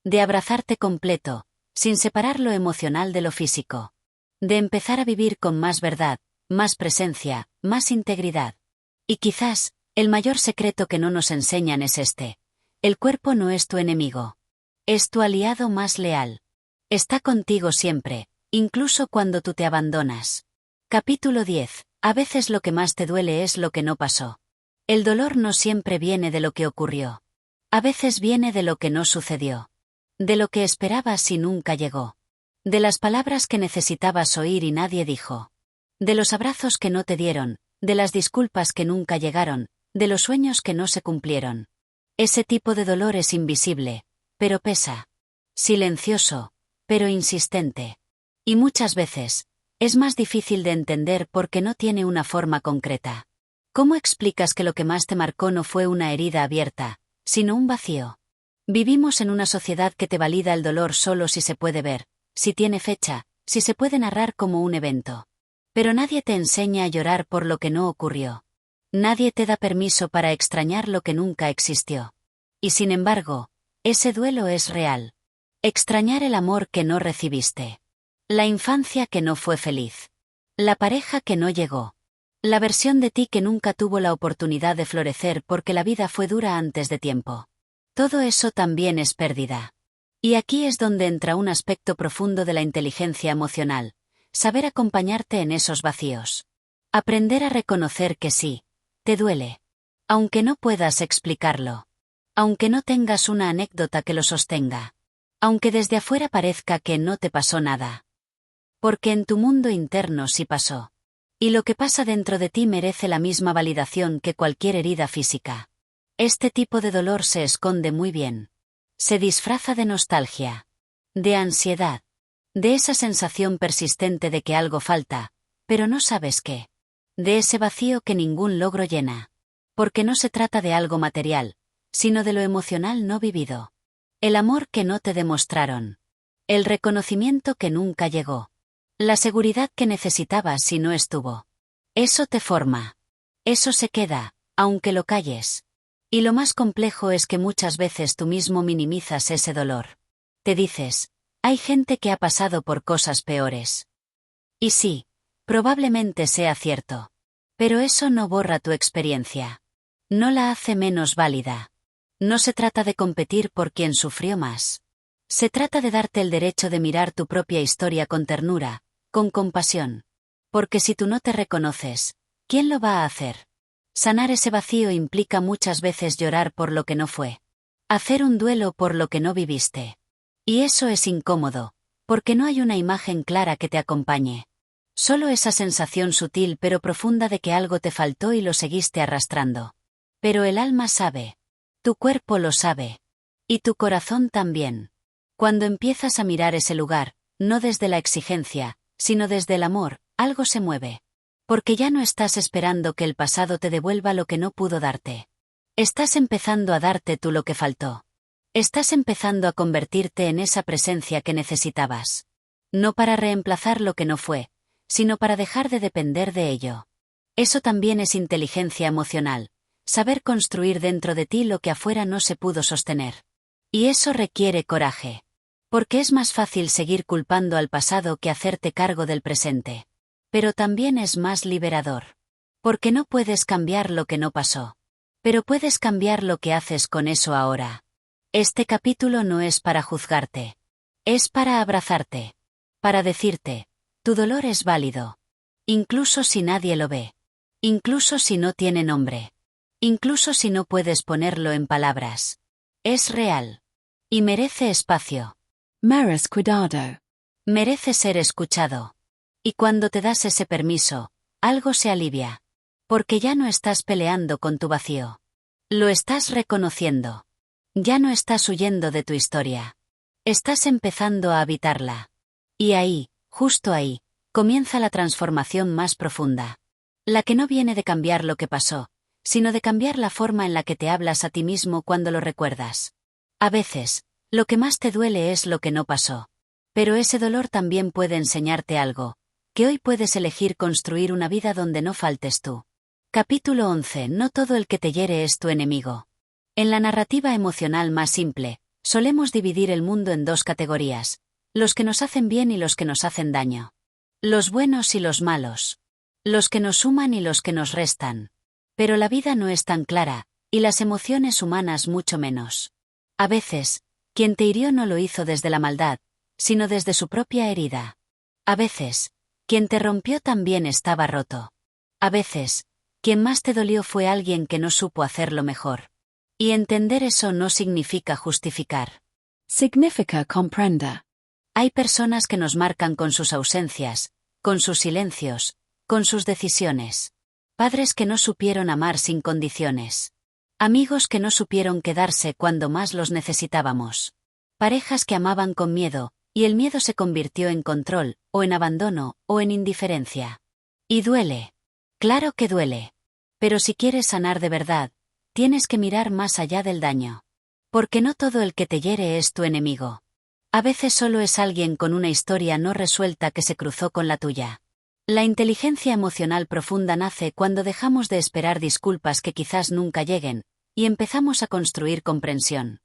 De abrazarte completo, sin separar lo emocional de lo físico. De empezar a vivir con más verdad, más presencia, más integridad. Y quizás, el mayor secreto que no nos enseñan es este. El cuerpo no es tu enemigo. Es tu aliado más leal. Está contigo siempre, incluso cuando tú te abandonas. Capítulo 10. A veces lo que más te duele es lo que no pasó. El dolor no siempre viene de lo que ocurrió. A veces viene de lo que no sucedió. De lo que esperabas y nunca llegó. De las palabras que necesitabas oír y nadie dijo. De los abrazos que no te dieron, de las disculpas que nunca llegaron, de los sueños que no se cumplieron. Ese tipo de dolor es invisible, pero pesa. Silencioso, pero insistente. Y muchas veces, es más difícil de entender porque no tiene una forma concreta. ¿Cómo explicas que lo que más te marcó no fue una herida abierta, sino un vacío? Vivimos en una sociedad que te valida el dolor solo si se puede ver, si tiene fecha, si se puede narrar como un evento. Pero nadie te enseña a llorar por lo que no ocurrió. Nadie te da permiso para extrañar lo que nunca existió. Y sin embargo, Ese duelo es real. Extrañar el amor que no recibiste. La infancia que no fue feliz. La pareja que no llegó. La versión de ti que nunca tuvo la oportunidad de florecer porque la vida fue dura antes de tiempo. Todo eso también es pérdida. Y aquí es donde entra un aspecto profundo de la inteligencia emocional, saber acompañarte en esos vacíos. Aprender a reconocer que sí, te duele. Aunque no puedas explicarlo. Aunque no tengas una anécdota que lo sostenga. Aunque desde afuera parezca que no te pasó nada. Porque en tu mundo interno sí pasó. Y lo que pasa dentro de ti merece la misma validación que cualquier herida física. Este tipo de dolor se esconde muy bien. Se disfraza de nostalgia. De ansiedad. De esa sensación persistente de que algo falta, pero no sabes qué. De ese vacío que ningún logro llena. Porque no se trata de algo material, sino de lo emocional no vivido. El amor que no te demostraron. El reconocimiento que nunca llegó. La seguridad que necesitabas si no estuvo. Eso te forma. Eso se queda, aunque lo calles. Y lo más complejo es que muchas veces tú mismo minimizas ese dolor. Te dices, hay gente que ha pasado por cosas peores. Y sí, probablemente sea cierto. Pero eso no borra tu experiencia. No la hace menos válida. No se trata de competir por quien sufrió más. Se trata de darte el derecho de mirar tu propia historia con ternura, con compasión. Porque si tú no te reconoces, ¿quién lo va a hacer? Sanar ese vacío implica muchas veces llorar por lo que no fue. Hacer un duelo por lo que no viviste. Y eso es incómodo, porque no hay una imagen clara que te acompañe. Solo esa sensación sutil pero profunda de que algo te faltó y lo seguiste arrastrando. Pero el alma sabe. Tu cuerpo lo sabe. Y tu corazón también. Cuando empiezas a mirar ese lugar, no desde la exigencia, sino desde el amor, algo se mueve. Porque ya no estás esperando que el pasado te devuelva lo que no pudo darte. Estás empezando a darte tú lo que faltó. Estás empezando a convertirte en esa presencia que necesitabas. No para reemplazar lo que no fue, sino para dejar de depender de ello. Eso también es inteligencia emocional, saber construir dentro de ti lo que afuera no se pudo sostener. Y eso requiere coraje. Porque es más fácil seguir culpando al pasado que hacerte cargo del presente. Pero también es más liberador. Porque no puedes cambiar lo que no pasó. Pero puedes cambiar lo que haces con eso ahora. Este capítulo no es para juzgarte. Es para abrazarte. Para decirte, tu dolor es válido. Incluso si nadie lo ve. Incluso si no tiene nombre. Incluso si no puedes ponerlo en palabras. Es real. Y merece espacio. Meres cuidado. Merece ser escuchado. Y cuando te das ese permiso, algo se alivia. Porque ya no estás peleando con tu vacío. Lo estás reconociendo. Ya no estás huyendo de tu historia. Estás empezando a habitarla. Y ahí, justo ahí, comienza la transformación más profunda. La que no viene de cambiar lo que pasó, sino de cambiar la forma en la que te hablas a ti mismo cuando lo recuerdas. A veces, lo que más te duele es lo que no pasó. Pero ese dolor también puede enseñarte algo, que hoy puedes elegir construir una vida donde no faltes tú. Capítulo 11. No todo el que te hiere es tu enemigo. En la narrativa emocional más simple, solemos dividir el mundo en dos categorías, los que nos hacen bien y los que nos hacen daño. Los buenos y los malos. Los que nos suman y los que nos restan. Pero la vida no es tan clara, y las emociones humanas mucho menos. A veces, quien te hirió no lo hizo desde la maldad, sino desde su propia herida. A veces, quien te rompió también estaba roto. A veces, quien más te dolió fue alguien que no supo hacerlo mejor. Y entender eso no significa justificar. Significa comprender. Hay personas que nos marcan con sus ausencias, con sus silencios, con sus decisiones. Padres que no supieron amar sin condiciones. Amigos que no supieron quedarse cuando más los necesitábamos. Parejas que amaban con miedo, y el miedo se convirtió en control, o en abandono, o en indiferencia. Y duele. Claro que duele. Pero si quieres sanar de verdad, tienes que mirar más allá del daño. Porque no todo el que te hiere es tu enemigo. A veces solo es alguien con una historia no resuelta que se cruzó con la tuya. La inteligencia emocional profunda nace cuando dejamos de esperar disculpas que quizás nunca lleguen, y empezamos a construir comprensión.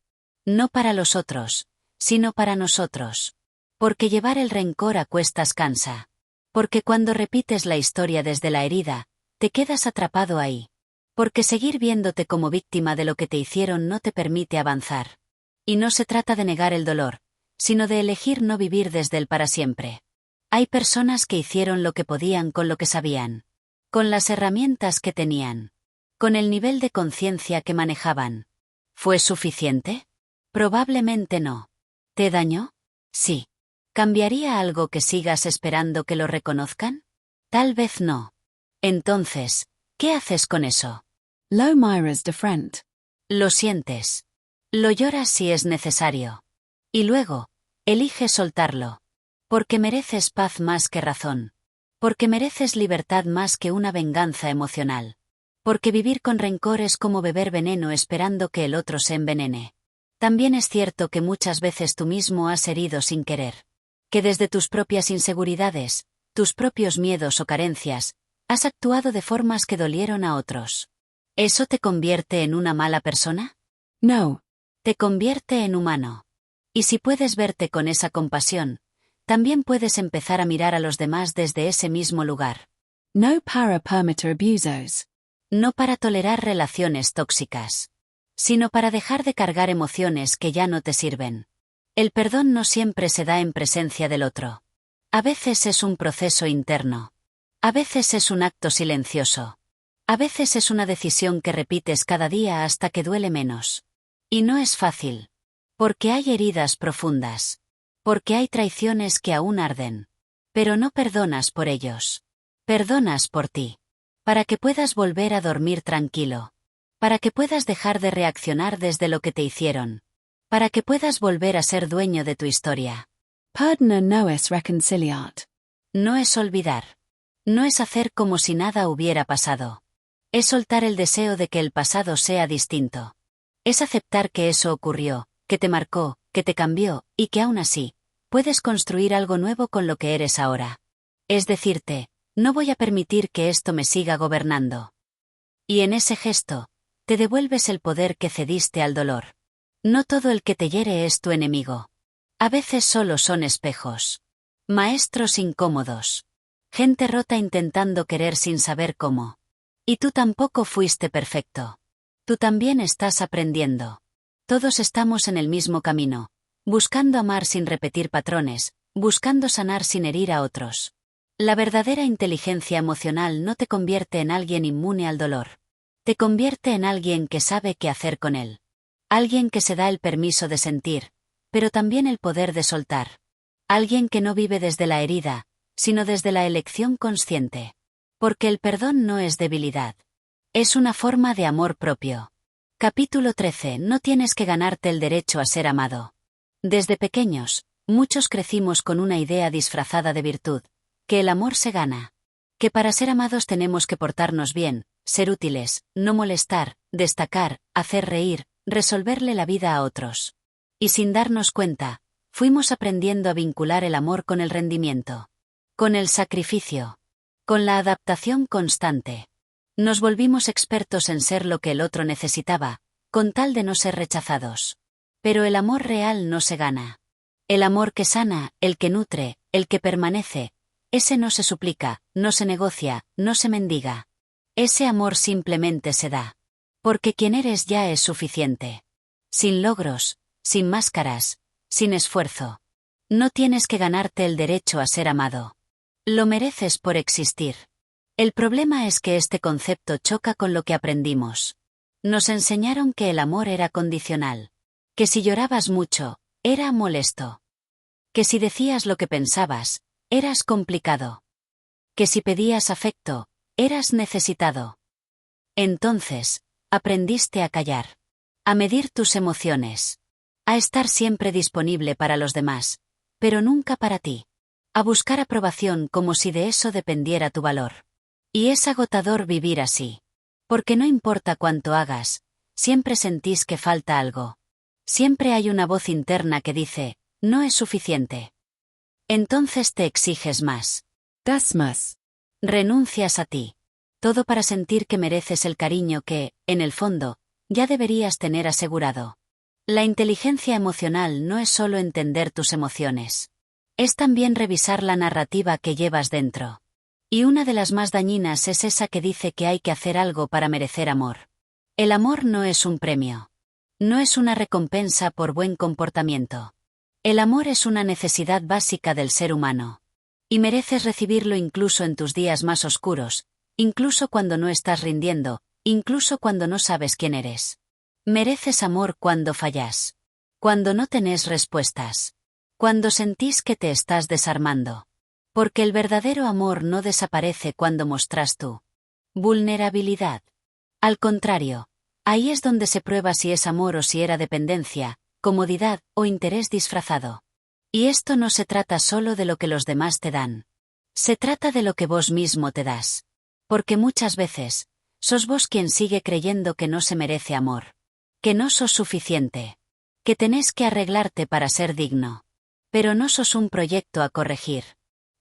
No para los otros, sino para nosotros. Porque llevar el rencor a cuestas cansa. Porque cuando repites la historia desde la herida, te quedas atrapado ahí. Porque seguir viéndote como víctima de lo que te hicieron no te permite avanzar. Y no se trata de negar el dolor, sino de elegir no vivir desde él para siempre. Hay personas que hicieron lo que podían con lo que sabían. Con las herramientas que tenían. Con el nivel de conciencia que manejaban. ¿Fue suficiente? Probablemente no. ¿Te dañó? Sí. ¿Cambiaría algo que sigas esperando que lo reconozcan? Tal vez no. Entonces, ¿qué haces con eso? Lo miras de frente. Lo sientes. Lo lloras si es necesario. Y luego, elige soltarlo. Porque mereces paz más que razón. Porque mereces libertad más que una venganza emocional. Porque vivir con rencor es como beber veneno esperando que el otro se envenene. También es cierto que muchas veces tú mismo has herido sin querer. Que desde tus propias inseguridades, tus propios miedos o carencias, has actuado de formas que dolieron a otros. ¿Eso te convierte en una mala persona? No. Te convierte en humano. Y si puedes verte con esa compasión, también puedes empezar a mirar a los demás desde ese mismo lugar. No para permitir abusos. No para tolerar relaciones tóxicas, sino para dejar de cargar emociones que ya no te sirven. El perdón no siempre se da en presencia del otro. A veces es un proceso interno. A veces es un acto silencioso. A veces es una decisión que repites cada día hasta que duele menos. Y no es fácil. Porque hay heridas profundas. Porque hay traiciones que aún arden. Pero no perdonas por ellos. Perdonas por ti. Para que puedas volver a dormir tranquilo. Para que puedas dejar de reaccionar desde lo que te hicieron. Para que puedas volver a ser dueño de tu historia. Perdonar no es reconciliar. No es olvidar. No es hacer como si nada hubiera pasado. Es soltar el deseo de que el pasado sea distinto. Es aceptar que eso ocurrió, que te marcó, que te cambió, y que aún así, puedes construir algo nuevo con lo que eres ahora. Es decirte, no voy a permitir que esto me siga gobernando. Y en ese gesto, te devuelves el poder que cediste al dolor. No todo el que te hiere es tu enemigo. A veces solo son espejos. Maestros incómodos. Gente rota intentando querer sin saber cómo. Y tú tampoco fuiste perfecto. Tú también estás aprendiendo. Todos estamos en el mismo camino, buscando amar sin repetir patrones, buscando sanar sin herir a otros. La verdadera inteligencia emocional no te convierte en alguien inmune al dolor. Te convierte en alguien que sabe qué hacer con él. Alguien que se da el permiso de sentir, pero también el poder de soltar. Alguien que no vive desde la herida, sino desde la elección consciente. Porque el perdón no es debilidad. Es una forma de amor propio. Capítulo 13. No tienes que ganarte el derecho a ser amado. Desde pequeños, muchos crecimos con una idea disfrazada de virtud, que el amor se gana. Que para ser amados tenemos que portarnos bien, ser útiles, no molestar, destacar, hacer reír, resolverle la vida a otros. Y sin darnos cuenta, fuimos aprendiendo a vincular el amor con el rendimiento. Con el sacrificio. Con la adaptación constante. Nos volvimos expertos en ser lo que el otro necesitaba, con tal de no ser rechazados. Pero el amor real no se gana. El amor que sana, el que nutre, el que permanece, ese no se suplica, no se negocia, no se mendiga. Ese amor simplemente se da. Porque quien eres ya es suficiente. Sin logros, sin máscaras, sin esfuerzo. No tienes que ganarte el derecho a ser amado. Lo mereces por existir. El problema es que este concepto choca con lo que aprendimos. Nos enseñaron que el amor era condicional. Que si llorabas mucho, era molesto. Que si decías lo que pensabas, eras complicado. Que si pedías afecto, eras necesitado. Entonces, aprendiste a callar. A medir tus emociones. A estar siempre disponible para los demás, pero nunca para ti. A buscar aprobación como si de eso dependiera tu valor. Y es agotador vivir así. Porque no importa cuánto hagas, siempre sentís que falta algo. Siempre hay una voz interna que dice, no es suficiente. Entonces te exiges más. Das más. Renuncias a ti. Todo para sentir que mereces el cariño que, en el fondo, ya deberías tener asegurado. La inteligencia emocional no es solo entender tus emociones. Es también revisar la narrativa que llevas dentro. Y una de las más dañinas es esa que dice que hay que hacer algo para merecer amor. El amor no es un premio. No es una recompensa por buen comportamiento. El amor es una necesidad básica del ser humano. Y mereces recibirlo incluso en tus días más oscuros, incluso cuando no estás rindiendo, incluso cuando no sabes quién eres. Mereces amor cuando fallas. Cuando no tenés respuestas. Cuando sentís que te estás desarmando. Porque el verdadero amor no desaparece cuando mostras tu vulnerabilidad. Al contrario, ahí es donde se prueba si es amor o si era dependencia, comodidad o interés disfrazado. Y esto no se trata solo de lo que los demás te dan. Se trata de lo que vos mismo te das. Porque muchas veces, sos vos quien sigue creyendo que no se merece amor. Que no sos suficiente. Que tenés que arreglarte para ser digno. Pero no sos un proyecto a corregir.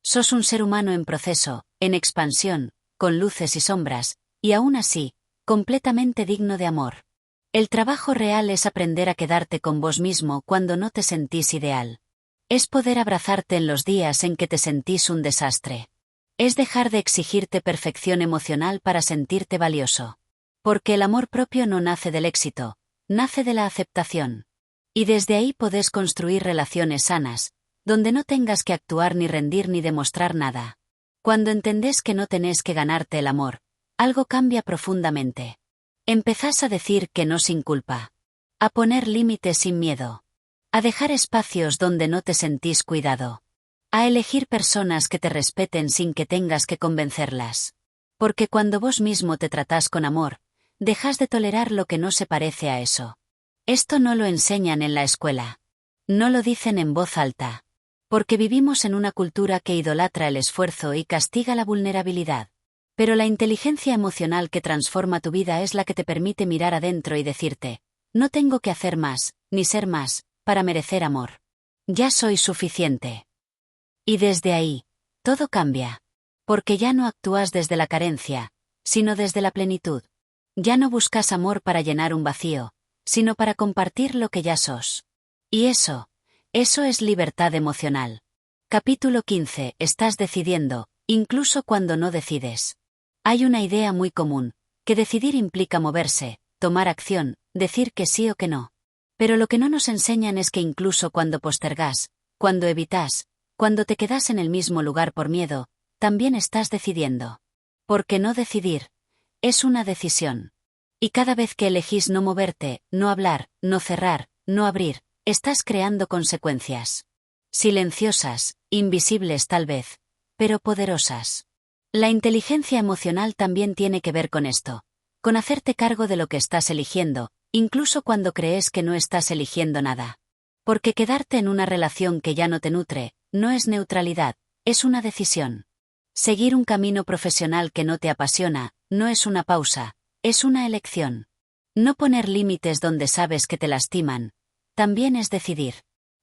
Sos un ser humano en proceso, en expansión, con luces y sombras, y aún así, completamente digno de amor. El trabajo real es aprender a quedarte con vos mismo cuando no te sentís ideal. Es poder abrazarte en los días en que te sentís un desastre. Es dejar de exigirte perfección emocional para sentirte valioso. Porque el amor propio no nace del éxito, nace de la aceptación. Y desde ahí podés construir relaciones sanas, donde no tengas que actuar ni rendir ni demostrar nada. Cuando entendés que no tenés que ganarte el amor, algo cambia profundamente. Empezás a decir que no sin culpa. A poner límites sin miedo. A dejar espacios donde no te sentís cuidado. A elegir personas que te respeten sin que tengas que convencerlas. Porque cuando vos mismo te tratás con amor, dejas de tolerar lo que no se parece a eso. Esto no lo enseñan en la escuela. No lo dicen en voz alta. Porque vivimos en una cultura que idolatra el esfuerzo y castiga la vulnerabilidad. Pero la inteligencia emocional que transforma tu vida es la que te permite mirar adentro y decirte, no tengo que hacer más, ni ser más, para merecer amor. Ya soy suficiente. Y desde ahí, todo cambia. Porque ya no actúas desde la carencia, sino desde la plenitud. Ya no buscas amor para llenar un vacío, sino para compartir lo que ya sos. Y eso es libertad emocional. Capítulo 15. Estás decidiendo, incluso cuando no decides. Hay una idea muy común, que decidir implica moverse, tomar acción, decir que sí o que no. Pero lo que no nos enseñan es que incluso cuando postergás, cuando evitas, cuando te quedas en el mismo lugar por miedo, también estás decidiendo. Porque no decidir es una decisión. Y cada vez que elegís no moverte, no hablar, no cerrar, no abrir, estás creando consecuencias. Silenciosas, invisibles tal vez, pero poderosas. La inteligencia emocional también tiene que ver con esto, con hacerte cargo de lo que estás eligiendo, incluso cuando crees que no estás eligiendo nada. Porque quedarte en una relación que ya no te nutre, no es neutralidad, es una decisión. Seguir un camino profesional que no te apasiona, no es una pausa, es una elección. No poner límites donde sabes que te lastiman, también es decidir.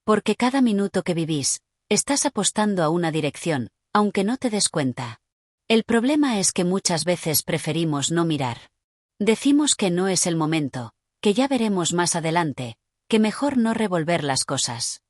Porque cada minuto que vivís, estás apostando a una dirección, aunque no te des cuenta. El problema es que muchas veces preferimos no mirar. Decimos que no es el momento, que ya veremos más adelante, que mejor no revolver las cosas.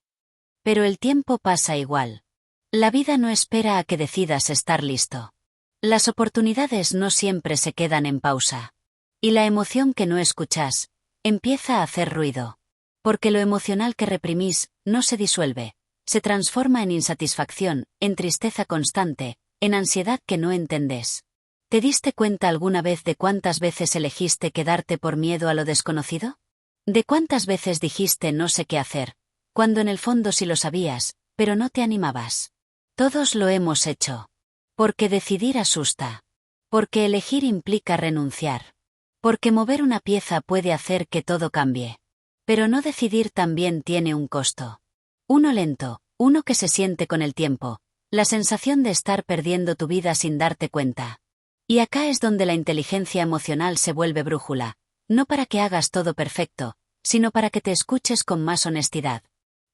Pero el tiempo pasa igual. La vida no espera a que decidas estar listo. Las oportunidades no siempre se quedan en pausa. Y la emoción que no escuchás, empieza a hacer ruido. Porque lo emocional que reprimís, no se disuelve, se transforma en insatisfacción, en tristeza constante, en ansiedad que no entendés. ¿Te diste cuenta alguna vez de cuántas veces elegiste quedarte por miedo a lo desconocido? ¿De cuántas veces dijiste no sé qué hacer, cuando en el fondo sí lo sabías, pero no te animabas? Todos lo hemos hecho. Porque decidir asusta. Porque elegir implica renunciar. Porque mover una pieza puede hacer que todo cambie. Pero no decidir también tiene un costo. Uno lento, uno que se siente con el tiempo, la sensación de estar perdiendo tu vida sin darte cuenta. Y acá es donde la inteligencia emocional se vuelve brújula, no para que hagas todo perfecto, sino para que te escuches con más honestidad.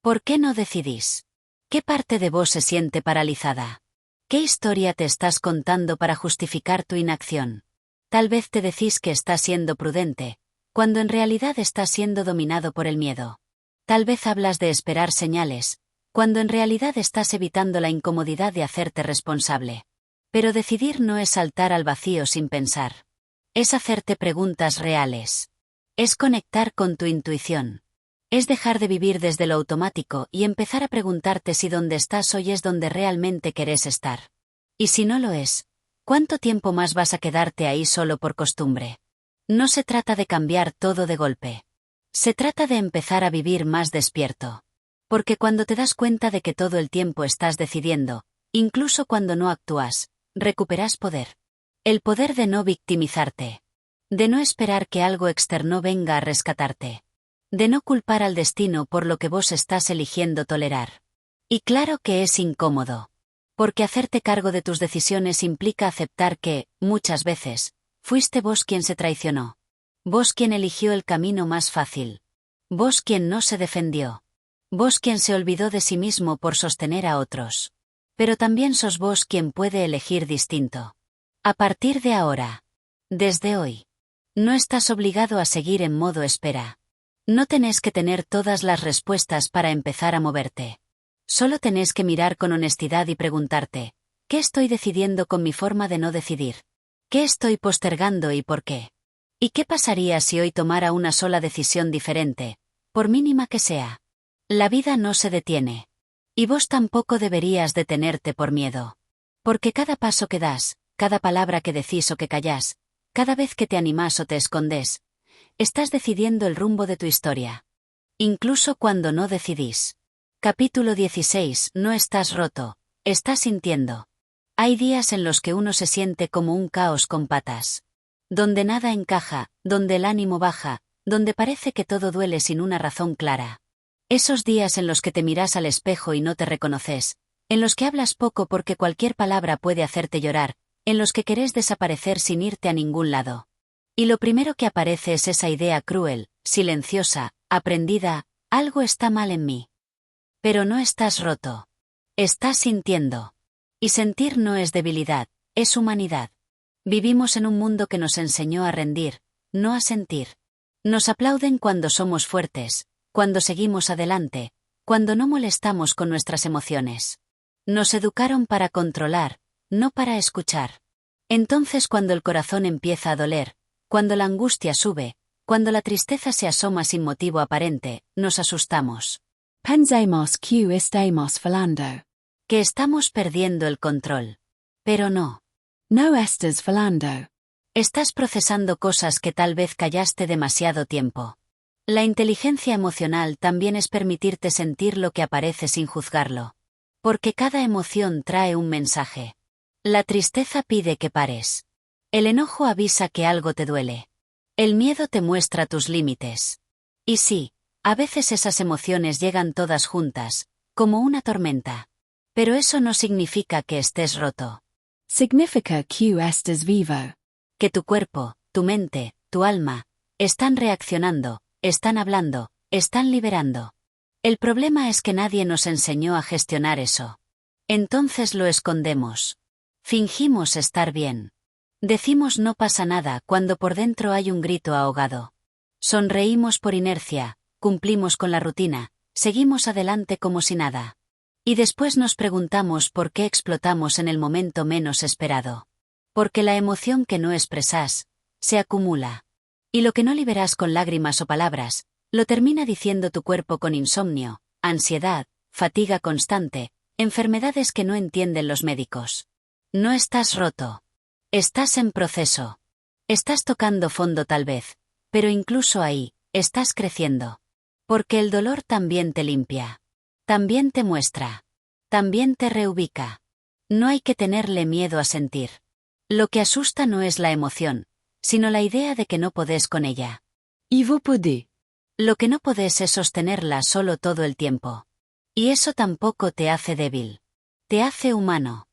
¿Por qué no decidís? ¿Qué parte de vos se siente paralizada? ¿Qué historia te estás contando para justificar tu inacción? Tal vez te decís que estás siendo prudente, cuando en realidad estás siendo dominado por el miedo. Tal vez hablas de esperar señales, cuando en realidad estás evitando la incomodidad de hacerte responsable. Pero decidir no es saltar al vacío sin pensar. Es hacerte preguntas reales. Es conectar con tu intuición. Es dejar de vivir desde lo automático y empezar a preguntarte si donde estás hoy es donde realmente querés estar. Y si no lo es, ¿cuánto tiempo más vas a quedarte ahí solo por costumbre? No se trata de cambiar todo de golpe. Se trata de empezar a vivir más despierto. Porque cuando te das cuenta de que todo el tiempo estás decidiendo, incluso cuando no actúas, recuperas poder. El poder de no victimizarte. De no esperar que algo externo venga a rescatarte. De no culpar al destino por lo que vos estás eligiendo tolerar. Y claro que es incómodo. Porque hacerte cargo de tus decisiones implica aceptar que, muchas veces, fuiste vos quien se traicionó. Vos quien eligió el camino más fácil. Vos quien no se defendió. Vos quien se olvidó de sí mismo por sostener a otros. Pero también sos vos quien puede elegir distinto. A partir de ahora. Desde hoy. No estás obligado a seguir en modo espera. No tenés que tener todas las respuestas para empezar a moverte. Solo tenés que mirar con honestidad y preguntarte, ¿qué estoy decidiendo con mi forma de no decidir? ¿Qué estoy postergando y por qué? ¿Y qué pasaría si hoy tomara una sola decisión diferente, por mínima que sea? La vida no se detiene. Y vos tampoco deberías detenerte por miedo. Porque cada paso que das, cada palabra que decís o que callás, cada vez que te animás o te escondés, estás decidiendo el rumbo de tu historia. Incluso cuando no decidís. Capítulo 16. No estás roto, estás sintiendo. Hay días en los que uno se siente como un caos con patas. Donde nada encaja, donde el ánimo baja, donde parece que todo duele sin una razón clara. Esos días en los que te miras al espejo y no te reconoces, en los que hablas poco porque cualquier palabra puede hacerte llorar, en los que querés desaparecer sin irte a ningún lado. Y lo primero que aparece es esa idea cruel, silenciosa, aprendida, algo está mal en mí. Pero no estás roto. Estás sintiendo. Y sentir no es debilidad, es humanidad. Vivimos en un mundo que nos enseñó a rendir, no a sentir. Nos aplauden cuando somos fuertes, cuando seguimos adelante, cuando no molestamos con nuestras emociones. Nos educaron para controlar, no para escuchar. Entonces cuando el corazón empieza a doler, cuando la angustia sube, cuando la tristeza se asoma sin motivo aparente, nos asustamos. Pensemos que estamos falando. Que estamos perdiendo el control. Pero no. No estás falando. Estás procesando cosas que tal vez callaste demasiado tiempo. La inteligencia emocional también es permitirte sentir lo que aparece sin juzgarlo. Porque cada emoción trae un mensaje. La tristeza pide que pares. El enojo avisa que algo te duele. El miedo te muestra tus límites. Y sí, a veces esas emociones llegan todas juntas, como una tormenta. Pero eso no significa que estés roto. Significa que estás vivo. Que tu cuerpo, tu mente, tu alma, están reaccionando, están hablando, están liberando. El problema es que nadie nos enseñó a gestionar eso. Entonces lo escondemos. Fingimos estar bien. Decimos no pasa nada cuando por dentro hay un grito ahogado. Sonreímos por inercia, cumplimos con la rutina, seguimos adelante como si nada. Y después nos preguntamos por qué explotamos en el momento menos esperado. Porque la emoción que no expresás, se acumula. Y lo que no liberás con lágrimas o palabras, lo termina diciendo tu cuerpo con insomnio, ansiedad, fatiga constante, enfermedades que no entienden los médicos. No estás roto. Estás en proceso. Estás tocando fondo tal vez, pero incluso ahí, estás creciendo. Porque el dolor también te limpia. También te muestra. También te reubica. No hay que tenerle miedo a sentir. Lo que asusta no es la emoción, sino la idea de que no podés con ella. Y vous podés. Lo que no podés es sostenerla solo todo el tiempo. Y eso tampoco te hace débil. Te hace humano.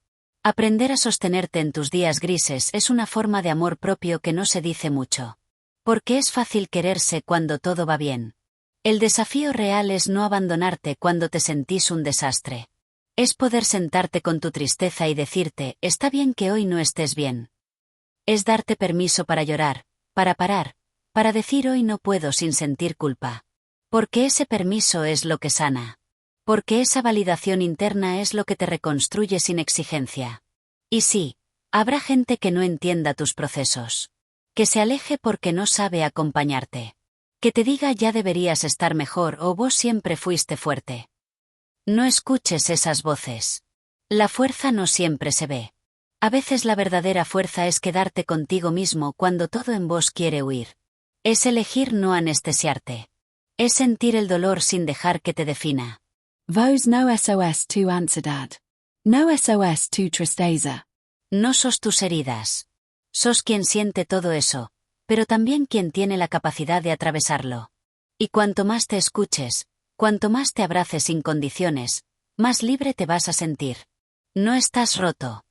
Aprender a sostenerte en tus días grises es una forma de amor propio que no se dice mucho. Porque es fácil quererse cuando todo va bien. El desafío real es no abandonarte cuando te sentís un desastre. Es poder sentarte con tu tristeza y decirte, está bien que hoy no estés bien. Es darte permiso para llorar, para parar, para decir hoy no puedo sin sentir culpa. Porque ese permiso es lo que sana. Porque esa validación interna es lo que te reconstruye sin exigencia. Y sí, habrá gente que no entienda tus procesos. Que se aleje porque no sabe acompañarte. Que te diga ya deberías estar mejor o vos siempre fuiste fuerte. No escuches esas voces. La fuerza no siempre se ve. A veces la verdadera fuerza es quedarte contigo mismo cuando todo en vos quiere huir. Es elegir no anestesiarte. Es sentir el dolor sin dejar que te defina. Vos no sos tu ansiedad. No sos tu tristeza. No sos tus heridas. Sos quien siente todo eso, pero también quien tiene la capacidad de atravesarlo. Y cuanto más te escuches, cuanto más te abraces sin condiciones, más libre te vas a sentir. No estás roto.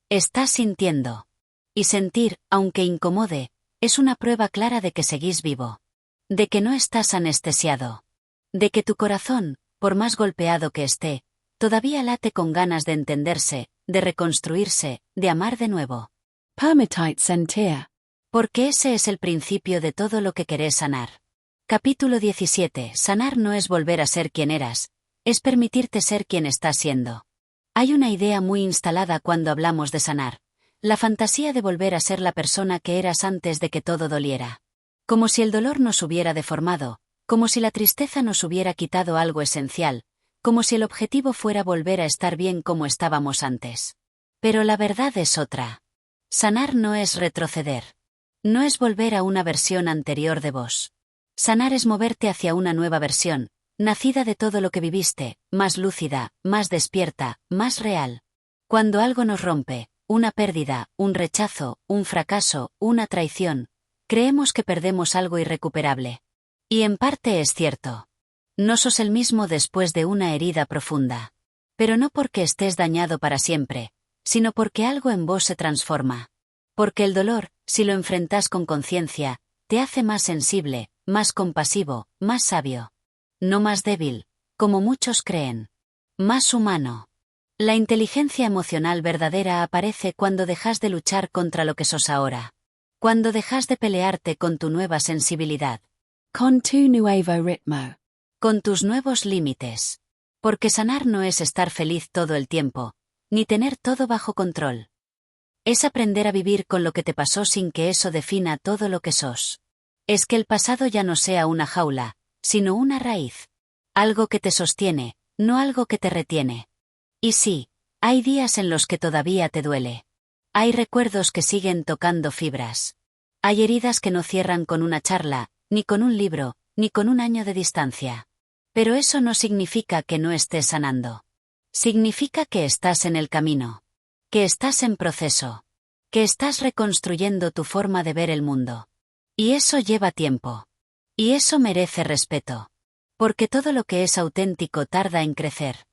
Estás sintiendo. Y sentir, aunque incomode, es una prueba clara de que seguís vivo. De que no estás anestesiado. De que tu corazón, por más golpeado que esté, todavía late con ganas de entenderse, de reconstruirse, de amar de nuevo. Permitite sentir. Porque ese es el principio de todo lo que querés sanar. Capítulo 17. Sanar no es volver a ser quien eras, es permitirte ser quien estás siendo. Hay una idea muy instalada cuando hablamos de sanar. La fantasía de volver a ser la persona que eras antes de que todo doliera. Como si el dolor nos hubiera deformado, como si la tristeza nos hubiera quitado algo esencial, como si el objetivo fuera volver a estar bien como estábamos antes. Pero la verdad es otra. Sanar no es retroceder. No es volver a una versión anterior de vos. Sanar es moverte hacia una nueva versión, nacida de todo lo que viviste, más lúcida, más despierta, más real. Cuando algo nos rompe, una pérdida, un rechazo, un fracaso, una traición, creemos que perdemos algo irrecuperable. Y en parte es cierto. No sos el mismo después de una herida profunda. Pero no porque estés dañado para siempre, sino porque algo en vos se transforma. Porque el dolor, si lo enfrentas con conciencia, te hace más sensible, más compasivo, más sabio. No más débil, como muchos creen. Más humano. La inteligencia emocional verdadera aparece cuando dejas de luchar contra lo que sos ahora. Cuando dejas de pelearte con tu nueva sensibilidad. Con tu nuevo ritmo. Con tus nuevos límites. Porque sanar no es estar feliz todo el tiempo, ni tener todo bajo control. Es aprender a vivir con lo que te pasó sin que eso defina todo lo que sos. Es que el pasado ya no sea una jaula, sino una raíz. Algo que te sostiene, no algo que te retiene. Y sí, hay días en los que todavía te duele. Hay recuerdos que siguen tocando fibras. Hay heridas que no cierran con una charla, ni con un libro, ni con un año de distancia. Pero eso no significa que no estés sanando. Significa que estás en el camino. Que estás en proceso. Que estás reconstruyendo tu forma de ver el mundo. Y eso lleva tiempo. Y eso merece respeto. Porque todo lo que es auténtico tarda en crecer.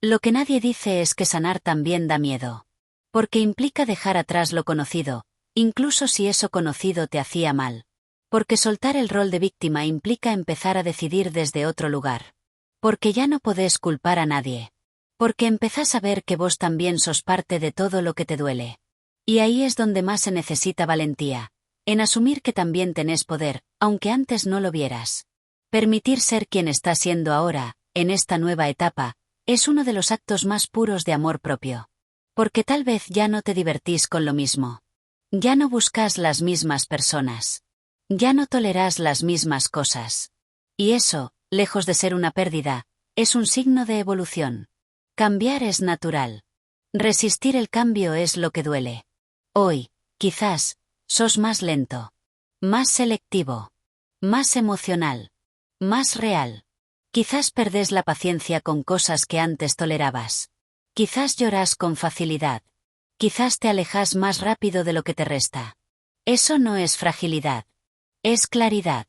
Lo que nadie dice es que sanar también da miedo. Porque implica dejar atrás lo conocido, incluso si eso conocido te hacía mal. Porque soltar el rol de víctima implica empezar a decidir desde otro lugar. Porque ya no podés culpar a nadie. Porque empezás a ver que vos también sos parte de todo lo que te duele. Y ahí es donde más se necesita valentía, en asumir que también tenés poder, aunque antes no lo vieras. Permitir ser quien estás siendo ahora, en esta nueva etapa, es uno de los actos más puros de amor propio. Porque tal vez ya no te divertís con lo mismo. Ya no buscas las mismas personas. Ya no tolerás las mismas cosas. Y eso, lejos de ser una pérdida, es un signo de evolución. Cambiar es natural. Resistir el cambio es lo que duele. Hoy, quizás, sos más lento. Más selectivo. Más emocional. Más real. Quizás perdés la paciencia con cosas que antes tolerabas. Quizás llorás con facilidad. Quizás te alejas más rápido de lo que te resta. Eso no es fragilidad. Es claridad.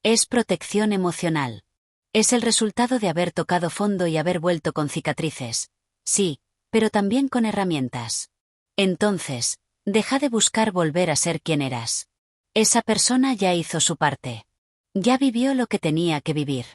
Es protección emocional. Es el resultado de haber tocado fondo y haber vuelto con cicatrices. Sí, pero también con herramientas. Entonces, deja de buscar volver a ser quien eras. Esa persona ya hizo su parte. Ya vivió lo que tenía que vivir.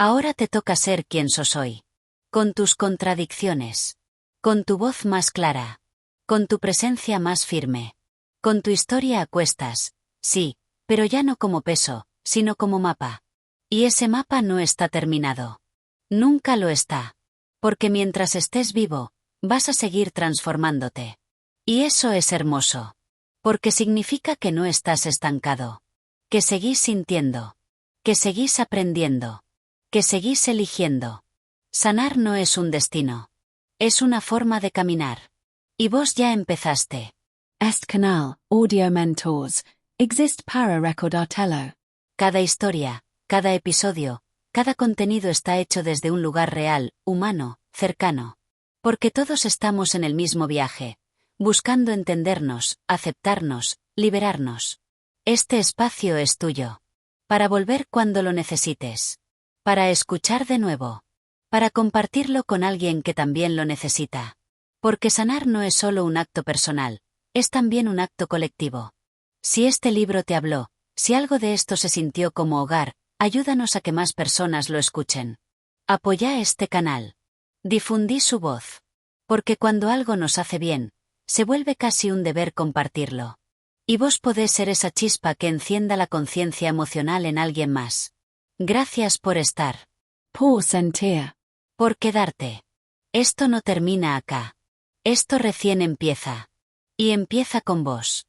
Ahora te toca ser quien sos hoy. Con tus contradicciones. Con tu voz más clara. Con tu presencia más firme. Con tu historia a cuestas, sí, Pero ya no como peso, sino como mapa. Y ese mapa no está terminado. Nunca lo está. Porque mientras estés vivo, vas a seguir transformándote. Y eso es hermoso. Porque significa que no estás estancado. Que seguís sintiendo. Que seguís aprendiendo. Que seguís eligiendo. Sanar no es un destino. Es una forma de caminar. Y vos ya empezaste. Este canal, Audio Mentors, exist para recordarlo. Cada historia, cada episodio, cada contenido está hecho desde un lugar real, humano, cercano. Porque todos estamos en el mismo viaje, buscando entendernos, aceptarnos, liberarnos. Este espacio es tuyo. Para volver cuando lo necesites. Para escuchar de nuevo. Para compartirlo con alguien que también lo necesita. Porque sanar no es solo un acto personal, es también un acto colectivo. Si este libro te habló, si algo de esto se sintió como hogar, ayúdanos a que más personas lo escuchen. Apoya este canal. Difundí su voz. Porque cuando algo nos hace bien, se vuelve casi un deber compartirlo. Y vos podés ser esa chispa que encienda la conciencia emocional en alguien más. Gracias por estar. Por sentir. Por quedarte. Esto no termina acá. Esto recién empieza. Y empieza con vos.